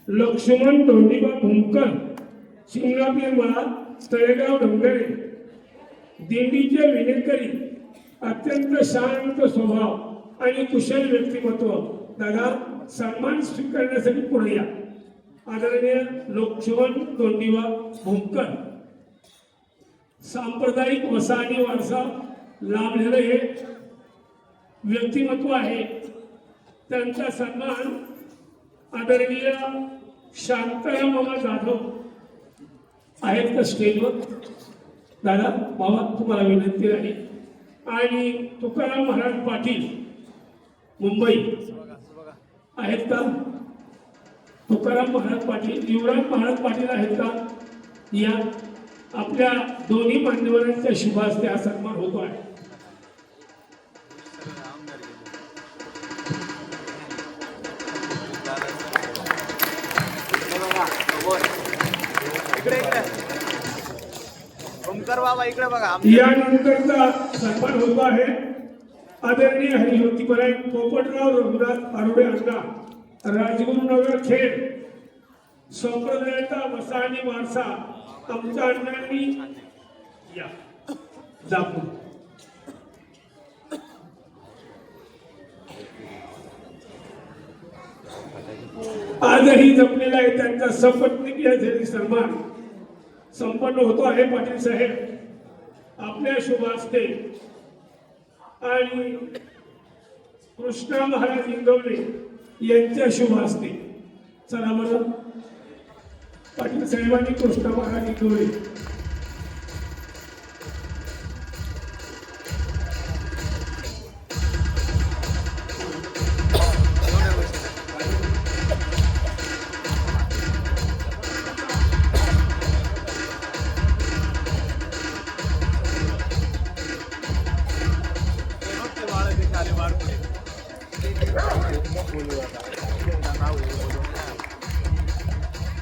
लक्ष्मण धोंडीबा भुमकर, शिंगणापूर मळा, तळेगाव डोंगरे. दिंडीचे विनेकरी, अत्यंत शांत स्वभाव आणि कुशल व्यक्तिमत्व. दादा सन्मान स्वीकारण्यासाठी पुढे या. आदरणीय लक्ष्मण धोंडीबा भुमकर, सांप्रदायिक वसा आणि वारसा लाभलेलं हे व्यक्तिमत्व आहे. त्यांचा सन्मान आदरणीय शांताराम मामा जाधव आहेत का स्टेजवर. दादा बाबा तुम्हाला विनंती आहे. आणि तुकाराम महाराज पाटील मुंबई आहेत का. तुकाराम महाराज पाटील, युवराज महाराज पाटील आहेत का. या आपल्या दोन्ही मान्यवरांच्या शुभ हस्ते हा सन्मान होतो आहे. इकडे इकडे ओमकार बाबा इकडे बघा. यानंतरचा सन्मान होतो आहे आदरणीय हरिभक्तीपरायण पोपटराव रघुनाथ आरोडे अण्णा, राजगुरुनगर खेड. संप्रदायाचा वसा आणि वारसा आमच्या अण्णांनी या दाखवून. आजही जपलेला आहे त्यांचा सपत्नीक या जरी सन्मान संपन्न होतो आहे. पाटील साहेब आपल्या शुभ हस्ते आणि कृष्णा महाराज इंगवले यांच्या शुभ हस्ते. चला बरं पाटील साहेबांनी कृष्णा महाराज इंगवले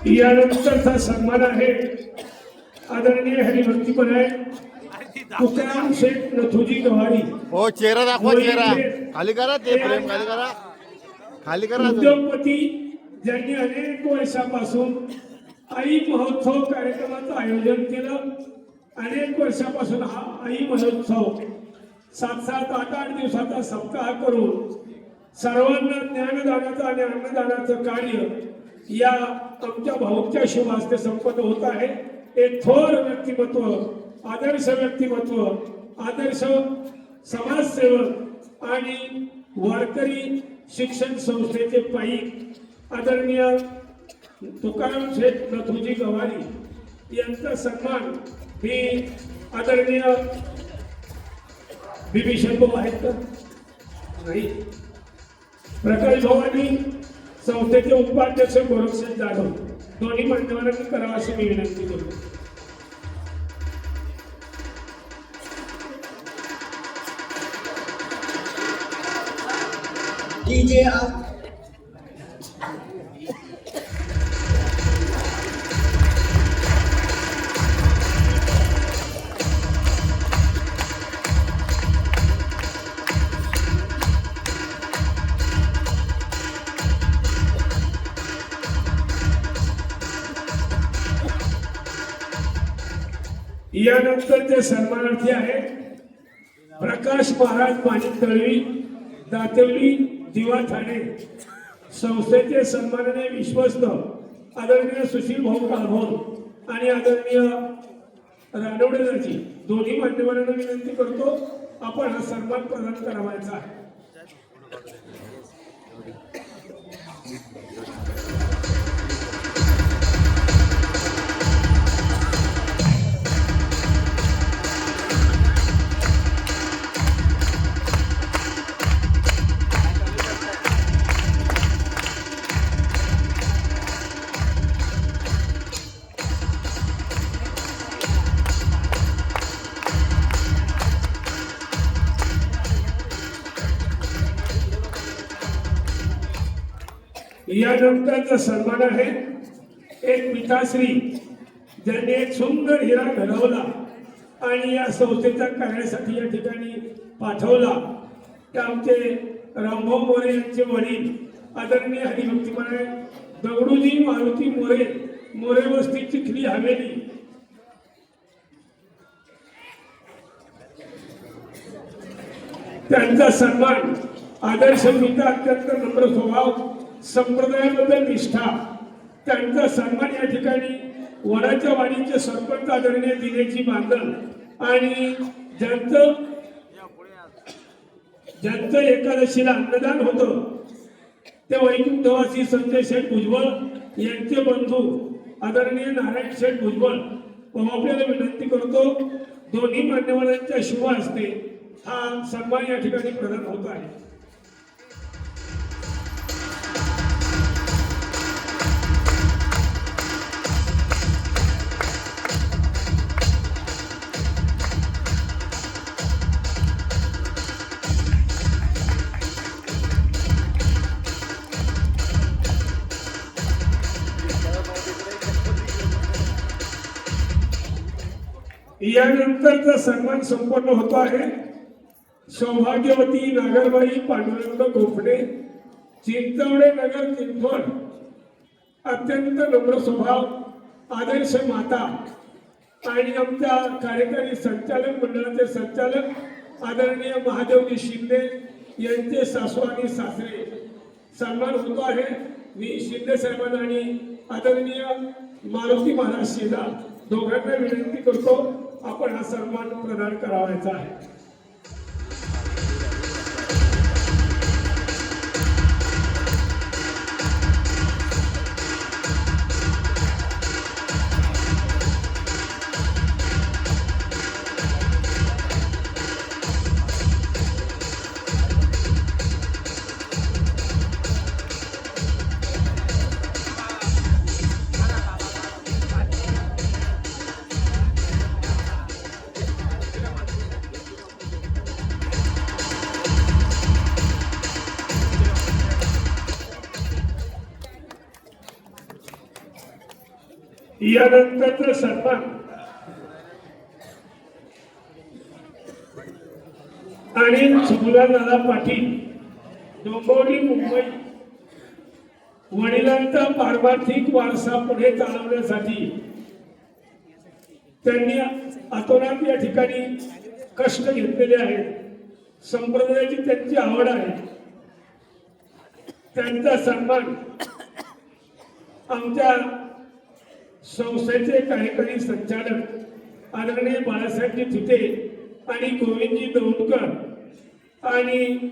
यानंतरचा सन्मान आहे आदरणीय हरिभक्तीपण आहे तुकाराम शेठ नथुजी गवारी. हो चेहरा दाखवा चेहरा खाली करा ते फ्रेम खाली करा खाली करा उद्योगपती ज्यांनी अनेक वर्षापासून आई महोत्सव कार्यक्रमाचं आयोजन केलं. अनेक वर्षापासून हा आई महोत्सव 7-7, 8-8 दिवसाचा सप्ताह करून सर्वांना ज्ञानदानाचं आणि अन्नदानाचं कार्य या आमच्या भाऊच्या शुभ हस्ते संपन्न होत आहे. एक थोर व्यक्तिमत्व, आदर्श व्यक्तिमत्व, आदर्श समाजसेवक आणि वारकरी शिक्षण संस्थेचे पाईक आदरणीय तुकाराम शेठ नथुजी गवारी यांचा सन्मान ही आदरणीय बिभीषण भाऊ आहेत का नाही, प्रकाश भावानी संस्थेचे उपाध्यक्ष गोरक्षेठ जाधव दोन्ही मान्यवरांनी करावं अशी मी विनंती करतो. यानंतर जे सन्मानार्थी आहेत प्रकाश महाराज माणिक तळवी दातवली दिवा ठाणे संस्थेचे सन्माननीय विश्वस्त आदरणीय सुशील भाऊ गाभोर आणि आदरणीय रानवडेदाजी दोन्ही मान्यवरांना विनंती करतो आपण हा सन्मान प्रदान करावायचा आहे. यानंतरचा सन्मान आहे एक पिताश्री ज्यांनी एक सुंदर हिरा घडवला आणि या संस्थेच्या कार्यासाठी या ठिकाणी पाठवला. ते आमचे रामभाऊ मोरे यांचे वडील आदरणीय हरिभक्तीपणे दगडूजी मारुती मोरे, मोरे वस्ती चिखली हवेली. त्यांचा सन्मान आदर्श पिता, अत्यंत नम्र स्वभाव, संप्रदायाबद्दल निष्ठा, त्यांचा सन्मान या ठिकाणी वडाच्या वाडीचे सरपंच आदरणीय दिनेची बांधण आणि ज्यांचं एकादशीला अन्नदान होतं ते वैकुंठवासी संजय शेठ भुजबळ यांचे बंधू आदरणीय नारायण शेठ भुजबळ. आपल्याला विनंती करतो दोन्ही मान्यवरांच्या शुभ हस्ते हा सन्मान या ठिकाणी प्रदान होत आहे. यानंतरचा सन्मान संपन्न होतो आहे सौभाग्यवती नागरबाई पांडुरंग गोफणे, चिंचवडे नगर, चिंचवड. अत्यंत नम्र स्वभाव, आदर्श माता आणि आमच्या कार्यकारी संचालक मंडळाचे संचालक आदरणीय महादेवजी शिंदे यांचे सासू आणि सासरे. सन्मान होतो आहे. मी शिंदे साहेबांना आणि आदरणीय मारुती महाराज शेजार दोघांना विनंती करतो आपण हा सन्मान प्रदान करावायचा आहे. यानंतरचा सन्मान आणि सुगुलादादा पाटील, डोंबिवली, मुंबई. वडिलांचा पारमार्थिक वारसा पुढे चालवण्यासाठी त्यांनी अतोनात या ठिकाणी कष्ट घेतलेले आहेत. संप्रदायाची त्यांची आवड आहे. त्यांचा सन्मान आमच्या संस्थेचे कार्यकारी संचालक आदरणीय बाळासाहेबजी थिटे आणि गोविंदजी दौंडकर आणि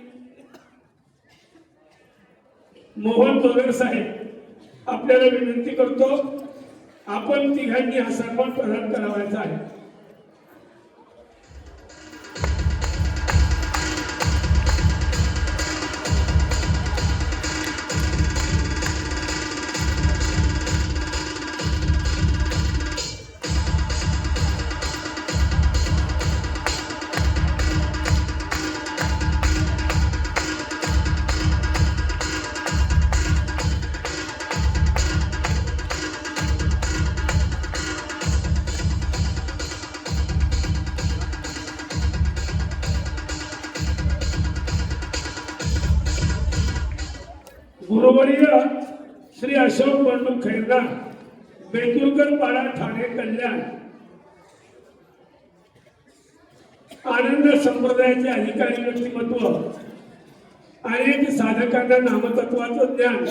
मोहन बगर साहेब आपल्याला विनंती करतो, आपण तिघांनी हा सन्मान प्रदान करावायचा आहे. गुरुवर्य श्री अशोक बंडू खैरनार, बेतुरकर पाडा, ठाणे कल्याण. आनंद संप्रदायाचे अधिकारी व्यक्तिमत्व, अनेक साधकांना नामतत्वाचं ज्ञान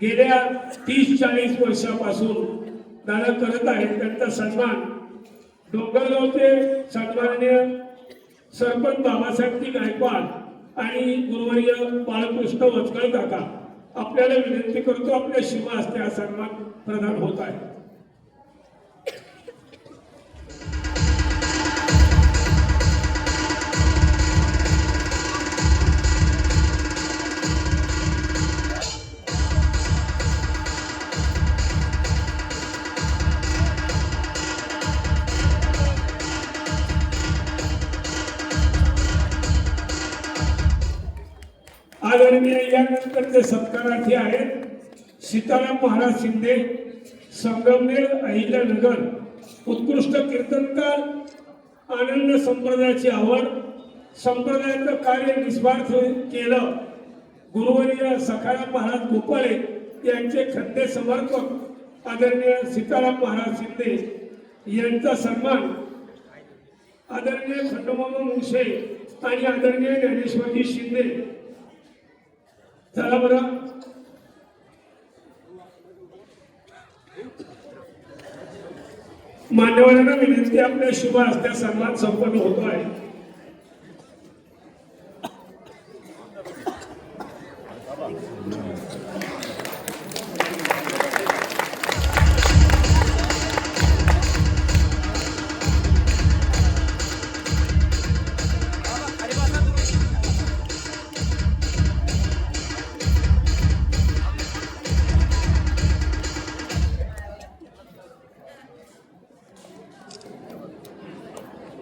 गेल्या 30-40 वर्षापासून दादा करत आहेत. त्यांचा सन्मान डोंगरगावचे सन्माननीय सरपंच बाबासाहेबजी गायकवाड आणि गुरुवर्य बाळकृष्ण वचकळ काका आपल्याला विनंती करतो, आपल्या शिवा हस्ते हा सन्मान प्रदान होत आहे. आदरणीय यानंतरचे सत्कारार्थी आहेत सीताराम महाराज शिंदे, संगमनेर, अहिल्यानगर. उत्कृष्ट कीर्तनकार, आनंद संप्रदायाची आवड, संप्रदायाचं कार्य निस्वार्थ केलं. गुरुवर्य सखाराम महाराज गोपाळे यांचे खंदे समर्पक आदरणीय सीताराम महाराज शिंदे यांचा सन्मान आदरणीय खंडोबाबा मुंगशे आणि आदरणीय ज्ञानेश्वरजी शिंदे. चला बरं, मान्यवरांना विनंती, आपल्या शुभ हस्ते सन्मान संपन्न होतो आहे.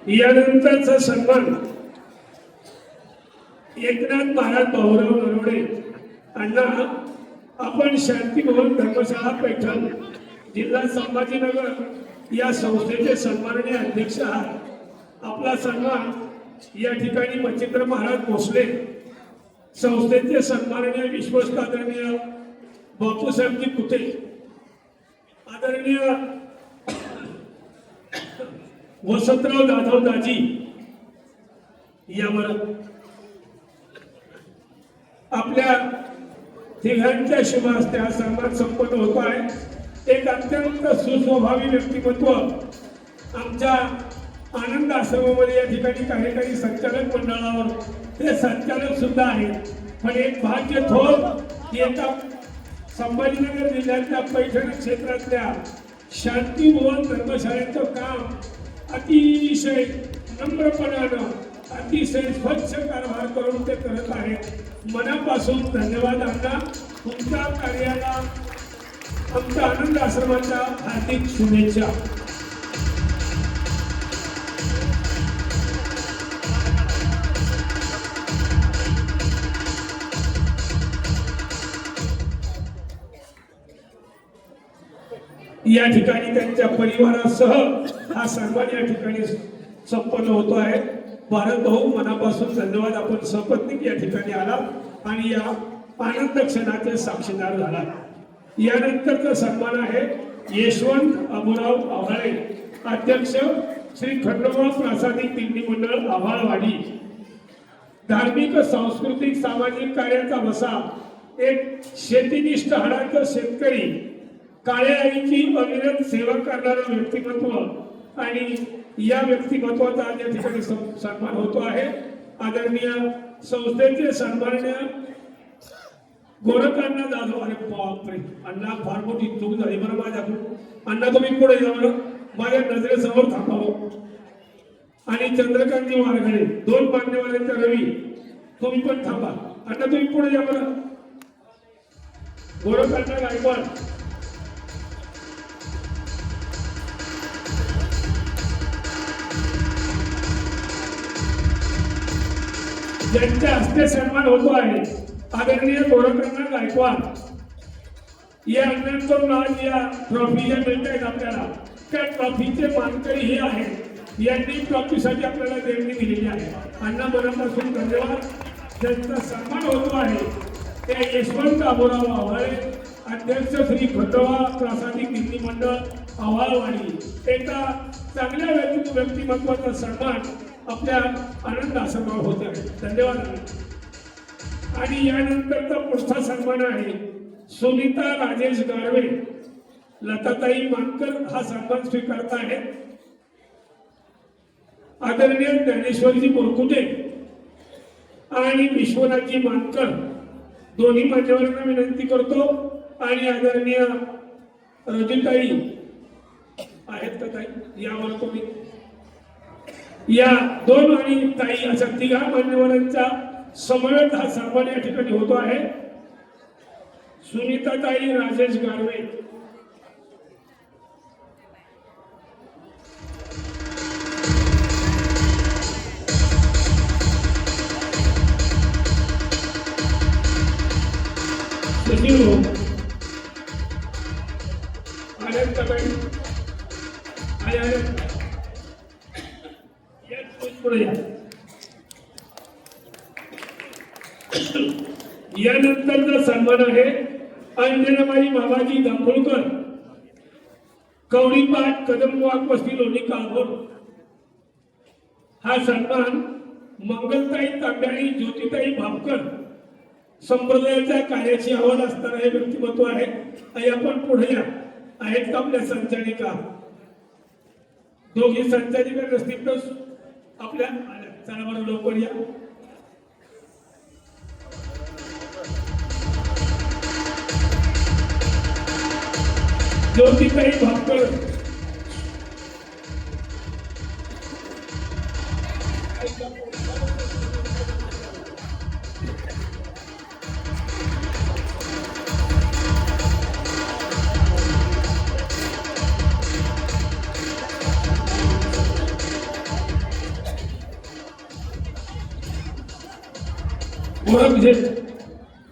यानंतरचा सन्मान एकनाथ महाराज भाऊराव नरोडे अण्णा. आपण शांती भवन धर्मशाळा पैठण, जिल्हा संभाजीनगर या संस्थेचे सन्माननीय अध्यक्ष आहात. आपला सन्मान या ठिकाणी मच्छिंद्र महाराज भोसले, संस्थेचे सन्माननीय विश्वस्त आदरणीय बापूसाहेबजी कुटे, आदरणीय वसंतराव जाधव दाजी यावर आपल्या तिघांच्या शुभ हस्ते हा सन्मान संपन्न होतो आहे. एक अत्यंत सुस्वभावी व्यक्तिमत्व आमच्या आनंद आश्रमामध्ये या ठिकाणी कार्यकारी संचालक मंडळावर ते संचालक सुद्धा आहेत. पण एक भाग्य थोर एका संभाजीनगर जिल्ह्यातल्या पैठण क्षेत्रातल्या शांती भवन धर्मशाळेचं काम अतिशय नम्रपणानं, अतिशय स्वच्छ कारभार करून ते करत आहेत. मनापासून धन्यवाद अण्णा. तुमच्या कार्याला आमच्या आनंद आश्रमाच्या हार्दिक शुभेच्छा. या ठिकाणी त्यांच्या परिवारासह हा सन्मान या ठिकाणी संपन्न होतो आहे. भारत भाऊ मनापासून धन्यवाद. आपण सपत्नीक या ठिकाणी आला आणि या आनंद क्षणाचे साक्षीदार झाला. यानंतरचा सन्मान आहे यशवंत अबुराव आव्हाळे, अध्यक्ष श्री खंडोबा प्रासादिक दिंडी मंडळ आव्हाळवाडी. धार्मिक सांस्कृतिक सामाजिक कार्याचा वसा, एक शेतीनिष्ठ हाडाचा शेतकरी, काळ्या आईची अविरत सेवा करणारं व्यक्तिमत्व आणि या व्यक्तिमत्वाचा आज या ठिकाणी सन्मान होतो आहे. आदरणीय संस्थेचे सन्माननीय गोरखांना जाधव. अरे बापरे अण्णा, फार मोठी चूक झाली बरं माझ्याकडून. अण्णा तुम्ही पुढे जा बरं, माझ्या नजरेसमोर थांबावं. आणि चंद्रकांतजी वारगडे, 2 मान्यवरांच्या रवी, तुम्ही पण थांबा. अण्णा तुम्ही पुढे जा बरं. गोरखांना गायकवाड, ज्यांच्या हस्ते सन्मान होतो आहे आदरणीय गोरखांना गायकवाड. या अण्णांकडून आज या ट्रॉफी ज्या मिळत आहेत आपल्याला, त्या ट्रॉफीचे मानकरी हे आहेत. यांनी ट्रॉफीसाठी आपल्याला देणगी दिलेली आहे. अण्णा मनापासून धन्यवाद. ज्यांचा सन्मान होतो आहे ते यशवंत अबुराव आव्हाळे, अध्यक्ष श्री खंडोबा प्रासादिक दिंडी मंडळ आव्हाळवाडी. एका चांगल्या व्यक्तिमत्वाचा सन्मान आपल्या आनंद आश्रमावर होत आहे. धन्यवाद. आणि यानंतरचा पुढचा सन्मान आहे सुनीता राजेश गारवे, लताताई मानकर हा सन्मान स्वीकारत आहेत. आदरणीय ज्ञानेश्वरजी बोरकुटे आणि विश्वनाथजी मानकर दोन्ही मान्यवरांना विनंती करतो. आणि आदरणीय रजताई आहेत का ताई, यावर तुम्ही या 2 आणि ताई अशा 3 मान्यवरांचा समवेत हा सन्मान या ठिकाणी होतो आहे. सुनीताताई राजेश गारवे, यानंतरचा सन्मान आहे अंजनाबाई बाबाजी दांभोळकर, कवडीपाट कदमवाक वस्ती लोणी काळभोर. हा सन्मान मंगलताई तांब्याणी, ज्योतिताई भापकर संप्रदायाच्या कार्याची आवड असणारं हे व्यक्तिमत्व आहे. आणि आपण पुढे या. आहेत का आपल्या संचालिका? दोघी संचालिका नसतील तर आपल्या चला बरं लवकर या. ज्योतिताई भापकर,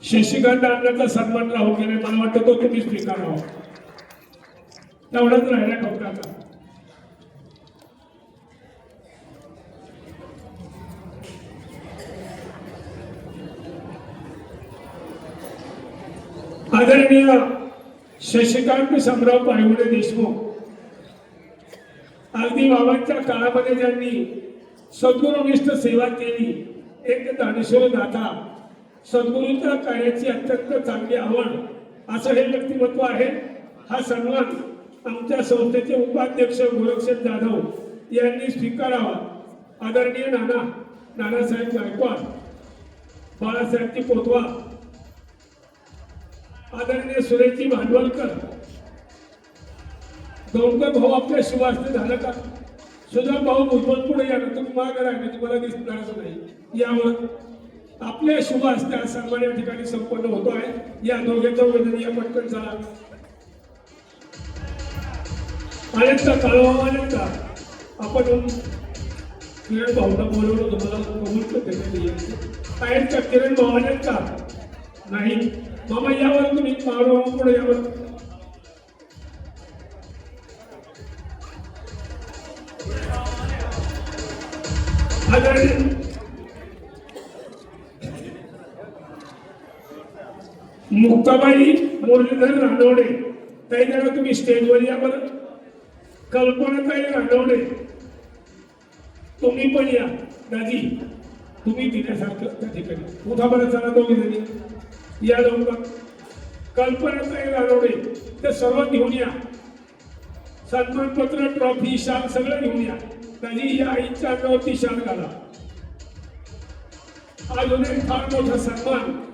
शशिकांत अण्णाचा सन्मान राहू गेले. मला वाटतं तो तुम्ही स्वीकारावा, तेवढाच राहिला ठोकाचा. आदरणीय शशिकांत शामराव पायगुडे देशमुख, अगदी बाबांच्या काळामध्ये ज्यांनी सद्गुरुनिष्ठ सेवा केली, एक दानेश्वर दाता, सद्गुरूंच्या कार्याची अत्यंत चांगली आवड, असं हे व्यक्तिमत्व आहे. हा सन्मान आमच्या संस्थेचे उपाध्यक्ष गोरक्षेठ जाधव यांनी स्वीकारावा. आदरणीय नानासाहेब गायकवाड, बाळासाहेबजी कोतवा, आदरणीय सुरेशजी भांडवलकर, दौंडकर भाऊ आपल्या शुभ हस्ते झालं का? सुधा भाऊ भुजबळ पुढे या, तुम्ही मागे राहिले, तुम्हाला दिसणारच नाही. यावर आपल्या शुभ हस्ते हा सन्मान या ठिकाणी संपन्न होतो आहे. या दोघांच्या वैद्यकीय पटकन झाला आहेत का? काळोबा आहेत का? आपण किरण भाऊला बोलवलं, तुम्हाला कबूल करते आहेत का? किरण भाऊ आहेत का? नाही. मामा यावर तुम्ही पुढे यावर आदरणीय मुक्ताबाई मुरलीधर रानवडे ताई, जरा तुम्ही स्टेजवर या बरं. कल्पनाताई रानवडे तुम्ही पण या. दाजी तुम्ही दिल्यासारखं त्या ठिकाणी उठा बरं, चला दोघी जणी या लवकर. कल्पनाताई रानवडे ते सर्व घेऊन या. सन्मानपत्र, ट्रॉफी, शाल सगळं घेऊन या. दाजी या आईच्या अंगावरती शाल घाला. अजून एक फार मोठा सन्मान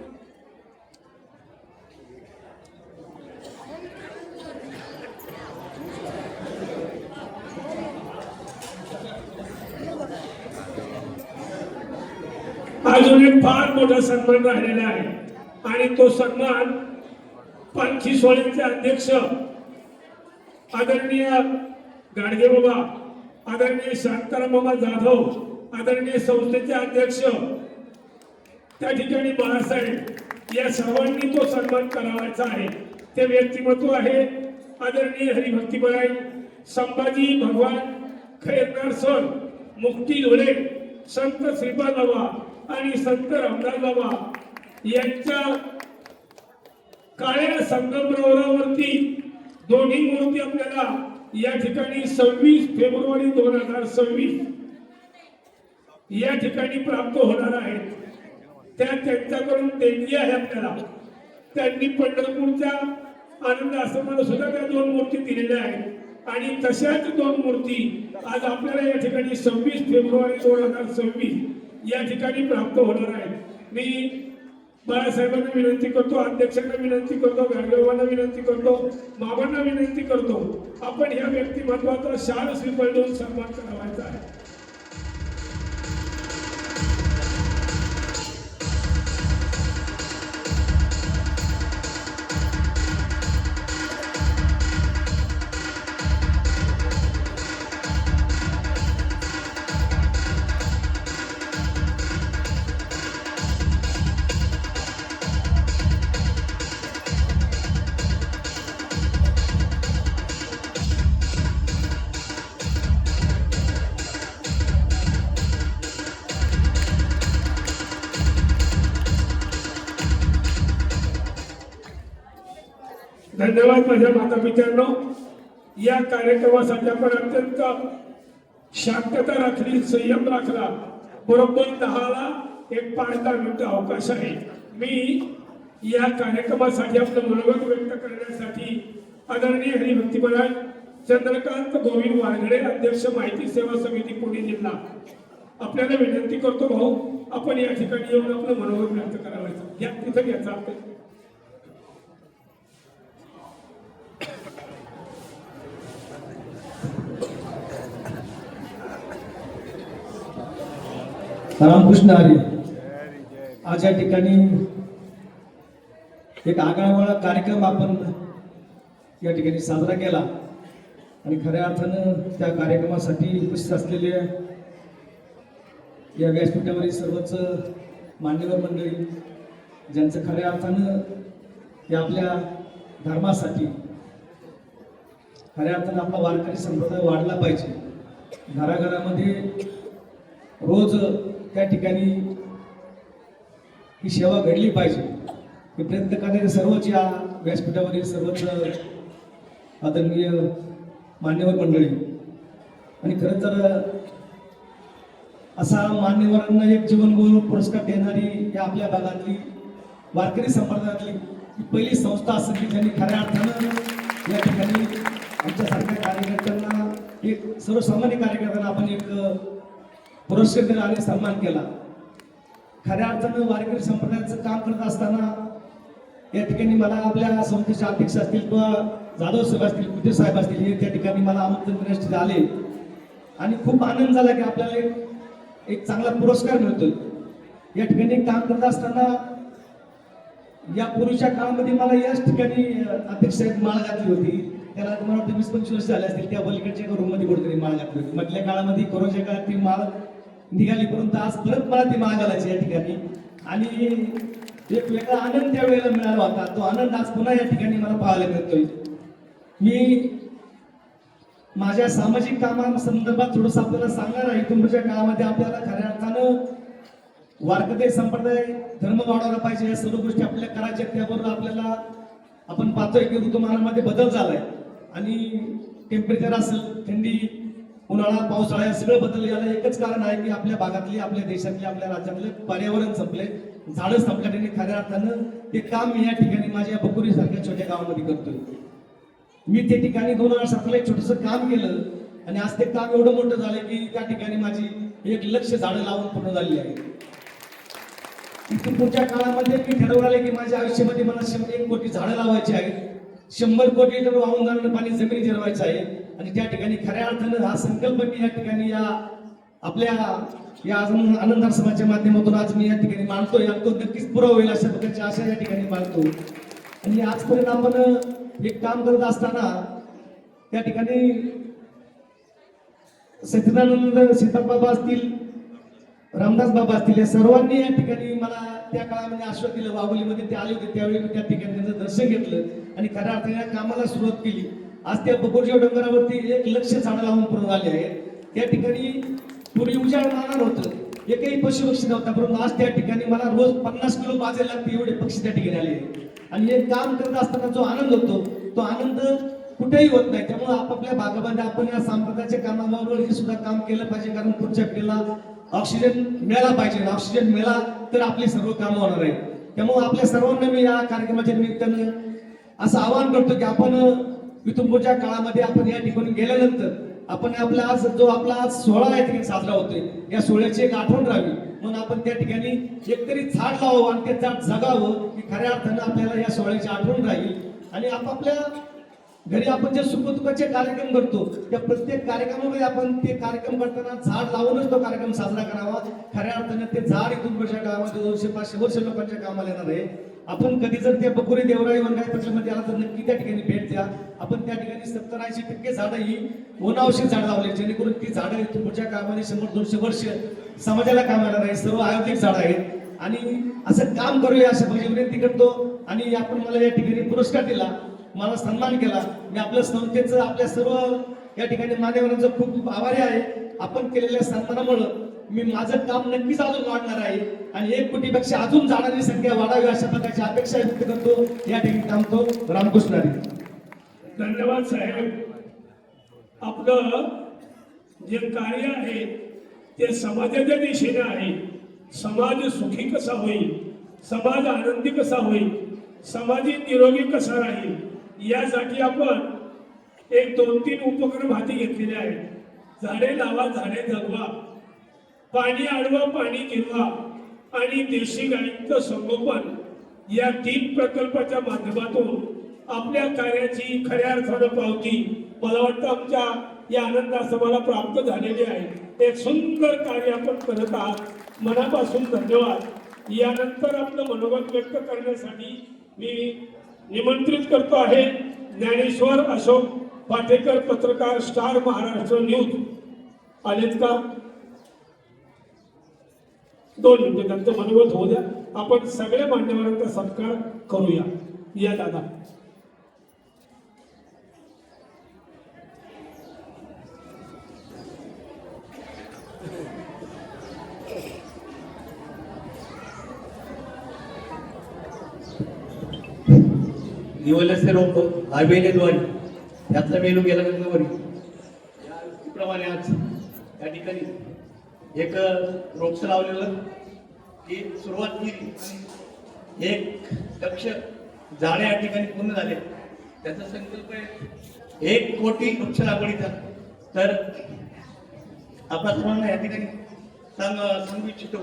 अजून एक फार मोठा सन्मान राहिलेला आहे आणि तो सन्मान पालखी सोहळ्याचे अध्यक्ष आदरणीय गाडगे बाबा, आदरणीय शांताराम बाबा जाधव, आदरणीय संस्थेचे अध्यक्ष त्या ठिकाणी बाळासाहेब, या सर्वांनी तो सन्मान करावायचा आहे. ते व्यक्तिमत्व आहे आदरणीय हरिभक्तीपराय संभाजी भगवान खैरनार सर, मुक्ती धोले, संत श्रीपाद बाबा आणि संत रामदास बाबा यांच्या काळ्या संगमरवरावरती दोन्ही मूर्ती आपल्याला या ठिकाणी 26 फेब्रुवारी 2026 या ठिकाणी प्राप्त होणार आहेत. त्या त्यांच्याकडून देणगी आहे आपल्याला. त्यांनी पंढरपूरच्या आनंद आश्रमाला सुद्धा त्या 2 मूर्ती दिलेल्या आहेत आणि तशाच 2 मूर्ती आज आपल्याला या ठिकाणी 26 फेब्रुवारी 2026 या ठिकाणी प्राप्त होणार आहे. मी बाळासाहेबांना विनंती करतो, अध्यक्षांना विनंती करतो, गाडगेबाबांना विनंती करतो, बाबांना विनंती करतो, आपण या व्यक्तिमत्वाचा शाल श्रीफळ देऊन सन्मान करावायचा आहे. धन्यवाद माझ्या माता पित्यांनो. या कार्यक्रमासाठी आपण अत्यंत शांतता राखली, संयम राखला. बरोबर 10ला एक 5-10 मिनिटं अवकाश आहे. मी या कार्यक्रमासाठी आपलं मनोगत व्यक्त करण्यासाठी आदरणीय हरिभक्तीपराय चंद्रकांत गोविंद वारगडे, अध्यक्ष माहिती सेवा समिती पुणे जिल्हा, आपल्याला विनंती करतो भाऊ, आपण या ठिकाणी येऊन आपलं मनोगत व्यक्त करावायचं. या तिथं घ्यायचं आपण. रामकृष्ण हरी. आज या ठिकाणी एक आगळावेगळा कार्यक्रम आपण या ठिकाणी साजरा केला आणि खऱ्या अर्थानं त्या कार्यक्रमासाठी उपस्थित असलेले या व्यासपीठावरील सर्वच मान्यवर मंडळी, ज्यांचं खऱ्या अर्थानं या आपल्या धर्मासाठी खऱ्या अर्थानं आपला वारकरी संप्रदाय वाढला पाहिजे. घराघरामध्ये रोज त्या ठिकाणी ही सेवा घडली पाहिजे हे प्रयत्न करणारे सर्वच या व्यासपीठावरील सर्वच आदरणीय मान्यवर मंडळी. आणि खरं तर असा मान्यवरांना एक जीवनगौरव पुरस्कार देणारी या आपल्या भागातली वारकरी संप्रदायातली ही पहिली संस्था असेल की ज्यांनी खऱ्या अर्थानं या ठिकाणी आमच्यासारख्या कार्यकर्त्यांना, एक सर्वसामान्य कार्यकर्त्यांना आपण एक पुरस्कार दिला आणि सन्मान केला. खऱ्या अर्थानं वारकरी संप्रदायाचं काम करत असताना या ठिकाणी मला आपल्या संस्थेचे अध्यक्ष असतील किंवा जाधव साहेब असतील, कुटे साहेब असतील, हे त्या ठिकाणी मला आमंत्रण देण्यासाठी आले आणि खूप आनंद झाला की आपल्याला एक चांगला पुरस्कार मिळतोय. या ठिकाणी काम करत असताना या पूर्वीच्या काळामध्ये मला याच ठिकाणी अध्यक्ष साहेब माळ घातली होती. त्याला मला वाटतं 20-25 वर्ष झाले असतील. त्या पलीकडच्या एका रूममध्ये कुठेतरी माळ घातली होती. मधल्या काळामध्ये कोरोनाच्या काळात ती माळ निघाली, परंतु आज परत मला ती माळ घालायची या ठिकाणी आणि एक वेगळा आनंद त्या वेळेला मिळाला होता. तो आनंद आज पुन्हा या ठिकाणी मला पाहायला मिळतोय. मी माझ्या सामाजिक कामासंदर्भात थोडंसं आपल्याला सांगणार आहे. तुमच्या काळामध्ये आपल्याला खऱ्या अर्थानं वारकरी संप्रदाय धर्म वाढवला पाहिजे, या सर्व गोष्टी आपल्याला करायच्या. त्याबरोबर आपल्याला आपण पाहतोय की ऋतुमानामध्ये बदल झालाय आणि टेम्परेचर असेल, थंडी, उन्हाळा, पावसाळा, या सगळं बदल याला एकच कारण आहे की आपल्या भागातली, आपल्या देशातली, आपल्या राज्यातले पर्यावरण संपले, झाडं संपल्या. आणि खऱ्या अर्थानं ते काम मी या ठिकाणी माझ्या बकुरी सारख्या छोट्या गावामध्ये करतोय. मी त्या ठिकाणी 2007ला एक छोटंसं काम केलं आणि आज ते काम एवढं मोठं झालं की त्या ठिकाणी माझी 1,00,000 झाडं लावून पूर्ण झालेली आहे. इथून पुढच्या काळामध्ये मी ठरवलं की माझ्या आयुष्यामध्ये मला 100 कोटी झाडं लावायची आहेत, 100 कोटी लिटर वाहून जाणारं पाणी जमिनी जिरवायचं आहे. आणि त्या ठिकाणी खऱ्या अर्थानं हा संकल्प मी या ठिकाणी या आपल्या या आनंद आश्रमाच्या माध्यमातून आज मी या ठिकाणी मांडतोय. तो नक्कीच पुरा होईल अशा प्रकारची आशा या ठिकाणी मांडतो. आणि आजपर्यंत आपण एक काम करत असताना त्या ठिकाणी सच्चिदानंद सीताराम बाबा असतील, रामदास बाबा असतील, या सर्वांनी या ठिकाणी मला त्या काळामध्ये आश्वासन दिलं. वाघोलीमध्ये ते आले होते, त्यावेळी मी त्या ठिकाणी त्यांचं दर्शन घेतलं आणि खऱ्या अर्थाने या कामाला सुरुवात केली. आज त्या बकोरच्या डोंगरावरती 1,00,000 झाडं लावून पूर्ण झाले आहेत. त्या ठिकाणी पूर्वी उजाड राहणार होतं, एकही पशुपक्षी नव्हता, परंतु आज त्या ठिकाणी मला रोज 50 किलो बाजे लागते एवढे पक्षी त्या ठिकाणी आले. आणि हे काम करत असताना जो आनंद होतो तो आनंद कुठेही होत नाही. त्यामुळे आपापल्या भागामध्ये आपण या संप्रदायाच्या कामाबरोबर हे सुद्धा काम केलं पाहिजे, कारण पुढच्या पिढीला ऑक्सिजन मिळाला पाहिजे. ऑक्सिजन मिळाला तर आपली सर्व कामं होणार आहे. त्यामुळे आपल्या सर्वांना मी या कार्यक्रमाच्या निमित्तानं असं आवाहन करतो की आपण इथून पुढच्या काळामध्ये आपण या ठिकाणी गेल्यानंतर आपण आपला आज जो आपला आज सोहळा या ठिकाणी साजरा होतोय, या सोहळ्याची एक आठवण राहावी म्हणून आपण त्या ठिकाणी एकतरी झाड लावावं आणि ते झाड जगावं, की खऱ्या अर्थानं आपल्याला या सोहळ्याची आठवण राहील. आणि आपापल्या घरी आपण जे सुखदुःखाचे कार्यक्रम करतो त्या प्रत्येक कार्यक्रमामध्ये आपण ते कार्यक्रम करताना झाड लावूनच तो कार्यक्रम साजरा करावा. खऱ्या अर्थानं ते झाड इथून पुढच्या काळामध्ये 200-500 वर्ष लोकांच्या कामाला येणार आहे. आपण कधी जर त्या बकुरी देवराई वनराई पक्षामध्ये आला तर नक्की त्या ठिकाणी भेट द्या. आपण त्या ठिकाणी 70-80% झाडं ही वनौषधी झाड लावले, जेणेकरून ती झाडं इथून पुढच्या काळामध्ये 100-200 वर्ष समाजाला काम येणार आहे. सर्व आयुर्वेदिक झाडं आहेत आणि असं काम करूया अशी माझी विनंती करतो. आणि आपण मला या ठिकाणी पुरस्कार दिला, मला सन्मान केला, मी आपल्या संस्थेचं, आपल्या सर्व या ठिकाणी मान्यवरांचं खूप खूप आभारी आहे. आपण केलेल्या सन्मानामुळे मी माझं काम नक्कीच अजून वाढणार आहे आणि 1 कोटीपेक्षा अजून झाडांची संख्या वाढावी अशा प्रकारची अपेक्षा व्यक्त करतो. या ठिकाणी थांबतो. रामकृष्ण हरी. धन्यवाद साहेब. आपलं जे कार्य आहे ते समाजाच्या दिशेने आहे. समाज सुखी कसा होईल, समाज आनंदी कसा होईल, समाजी निरोगी कसा राहील, यासाठी आपण एक 2-3 उपक्रम हाती घेतलेले आहेत. झाडे लावा, झाडे जगवा, पाणी अडवा, पाणी जिरवा आणि देशी गाईंचं संगोपन, या 3 प्रकल्पाच्या माध्यमातून आपल्या कार्याची खऱ्या अर्थानं पावती मला वाटतं आमच्या या आनंद आश्रमाला प्राप्त झालेली आहे. एक सुंदर कार्य आपण करत आहात, मनापासून धन्यवाद. यानंतर आपलं मनोगत व्यक्त करण्यासाठी मी निमंत्रित करतो आहे ज्ञानेश्वर अशोक पाटेकर, पत्रकार, स्टार महाराष्ट्र न्यूज. आलेत का? 2 मिनिटे त्यांचं मनोगत होऊ द्या. आपण सगळ्या मान्यवरांचा सत्कार करूया. या दादा. निवडले रोप आवेलेद्वारे यातला मेलू गेला गंगावरी याप्रमाणे आज या ठिकाणी एक रोपचं लावलेलं की सुरुवात केली. 1,00,000 झाडे या ठिकाणी पूर्ण झाले. त्याचा संकल्प आहे 1 कोटी वृक्ष लागवडीचा. तर आपल्या सर्वांना या ठिकाणी सांगू इच्छितो,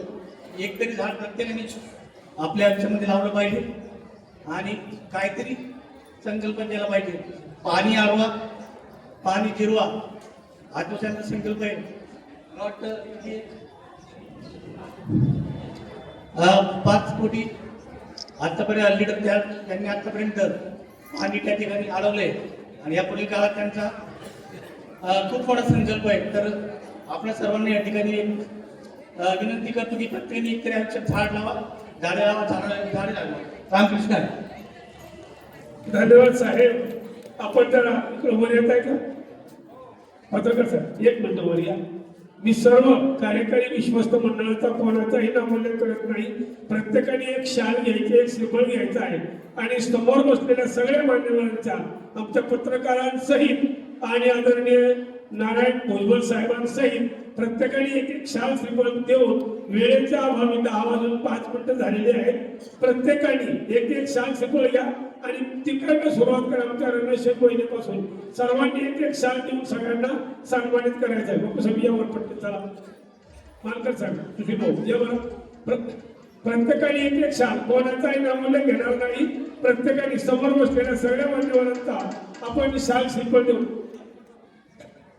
एक तरी झाड प्रत्येकाने आपल्या आयुष्यामध्ये लावलं पाहिजे आणि काहीतरी संकल्प केला पाहिजे. पाणी अडवा, पाणी जिरवा, हा दुसऱ्यांचा संकल्प आहे. मला वाटतं की 5 कोटी आतापर्यंत लिटर त्यांनी आतापर्यंत पाणी त्या ठिकाणी अडवलंय आणि या पुढील काळात त्यांचा खूप मोठा संकल्प आहे. तर आपल्या सर्वांना या ठिकाणी विनंती करतो की प्रत्येकाने एकतरी आयुष्यात झाड लावा, झाडे लावा, झाडे लावा. रामकृष्ण. धन्यवाद साहेब. आपण जरा क्रमण येत आहे का? पत्रकार साहेब एक मिनिट वर या. मी सर्व कार्यकारी विश्वस्त मंडळाचा कोणाचाही नामोल्लेख करत नाही. प्रत्येकाने एक शाल घ्यायची, एक श्रीफळ घ्यायचा आहे आणि समोर बसलेल्या सगळ्या मान्यवरांच्या, आमच्या पत्रकारांसहित आणि आदरणीय नारायण भुजबळ साहेबांसहित प्रत्येकाने एक एक शाल श्रीफळ देऊन, वेळेच्या अभावी 10 वाजून 5 मिनिटं झालेली आहेत, प्रत्येकाने एक एक शाल श्रीफळ घ्या आणि तिकडनं सुरुवात करा. आमच्या रणशेख वहिनीपासून सर्वांनी एक एक शाल देऊन सगळ्यांना सन्मानित करायचं आहे. बघू सगळी यावर पटकन चला. मानकर साहेब तुम्ही भाऊ यावर प्रत्येकाने एक एक शाल, कोणाचाही नामोल्लेख घेणार नाही. प्रत्येकाने समोर बसलेल्या सगळ्या मान्यवरांचा आपण शाल श्रीफळ देऊ.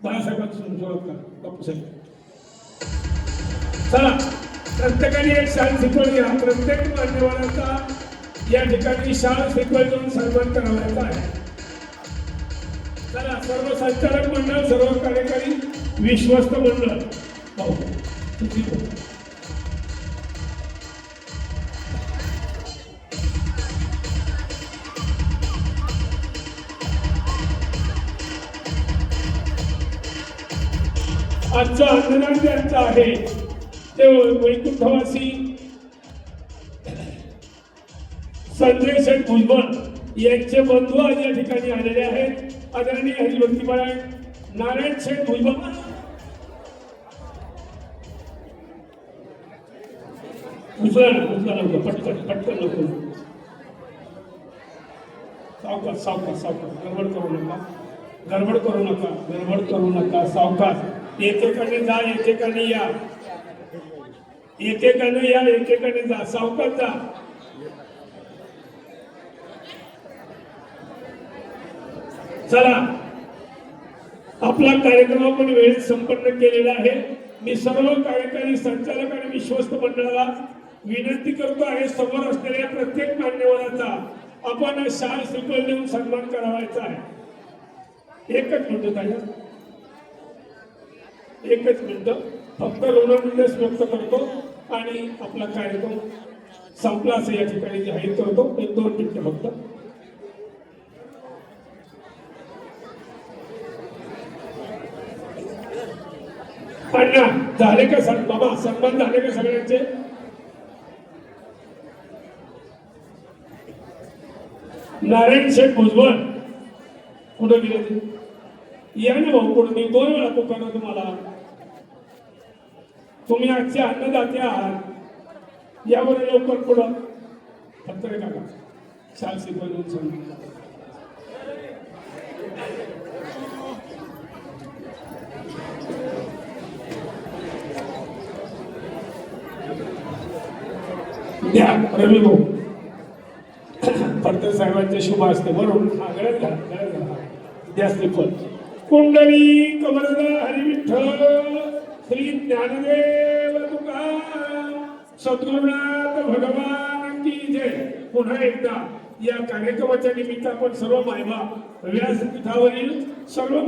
बाळासाहेबांपासून सुरुवात करा. बापू साहेब चला, प्रत्येकाने एक शाल श्रीफळ घ्या. प्रत्येक मान्यवरांचा या ठिकाणी शाल श्रीफळ देऊन सन्मान करावायचा आहे. चला, सर्व संचालक मंडळ, सर्व कार्यकारी विश्वस्त मंडळ भाऊ तुझी भाऊ. आजचं अन्नदान ज्यांचं आहे ते वैकुंठवासी संजय शेठ भुजबळ यांचे बंधू आज या ठिकाणी आलेले आहेत. आदरणीय हरिभक्तीबाळ नारायण शेठ भुजबळ. उचला पटकन पटकन नको. सावकाश सावकाश सावकाश, गडबड करू नका, गडबड करू नका, गडबड करू नका. सावकाश, एकेकाने जा, एकेकाने या, एकेकाने या, एकेकाने जा. सावकाश जा. चला, आपला कार्यक्रम आपण वेळेत संपन्न केलेला आहे. मी सर्व कार्यकारी संचालक आणि विश्वस्त मंडळाला विनंती करतो आहे, समोर असलेल्या प्रत्येक मान्यवराचा आपण शाल श्रीफळ देऊन सन्मान करावायचा आहे. एकच मिनिट ताई, एकच मिनिट फक्त ऋणनिर्देश व्यक्त करतो आणि आपला कार्यक्रम संपला असं या ठिकाणी जाहीर करतो. 1-2 मिनिटं फक्त. अण्णा झाले का सण बाबा, सन्मान झाले का सगळ्यांचे? नारायण शेठ भुजबळ कुठं गेले ते? या ना भाऊ पुढे. मी 2 वेळा पुकारलो तुम्हाला. तुम्ही आजचे अन्नदाते आहात, यावर लवकर पुढं. फक्त रे काका शाल श्रीफळ देऊन सन्मान. द्या रवी भाऊ, फडतर साहेबांचे शुभ असते बरोबर. हा गळ्यात घाला, गळ्यात घाला. द्या श्रीफळ. कुंडली कमलदा हरी विठ्ठल श्री ज्ञानदेव तुकाराम सद्गुरुनाथ भगवान की जय. पुन्हा एकदा या कार्यक्रमाच्या निमित्त आपण सर्व मायबा व्यासपीठावरील सर्व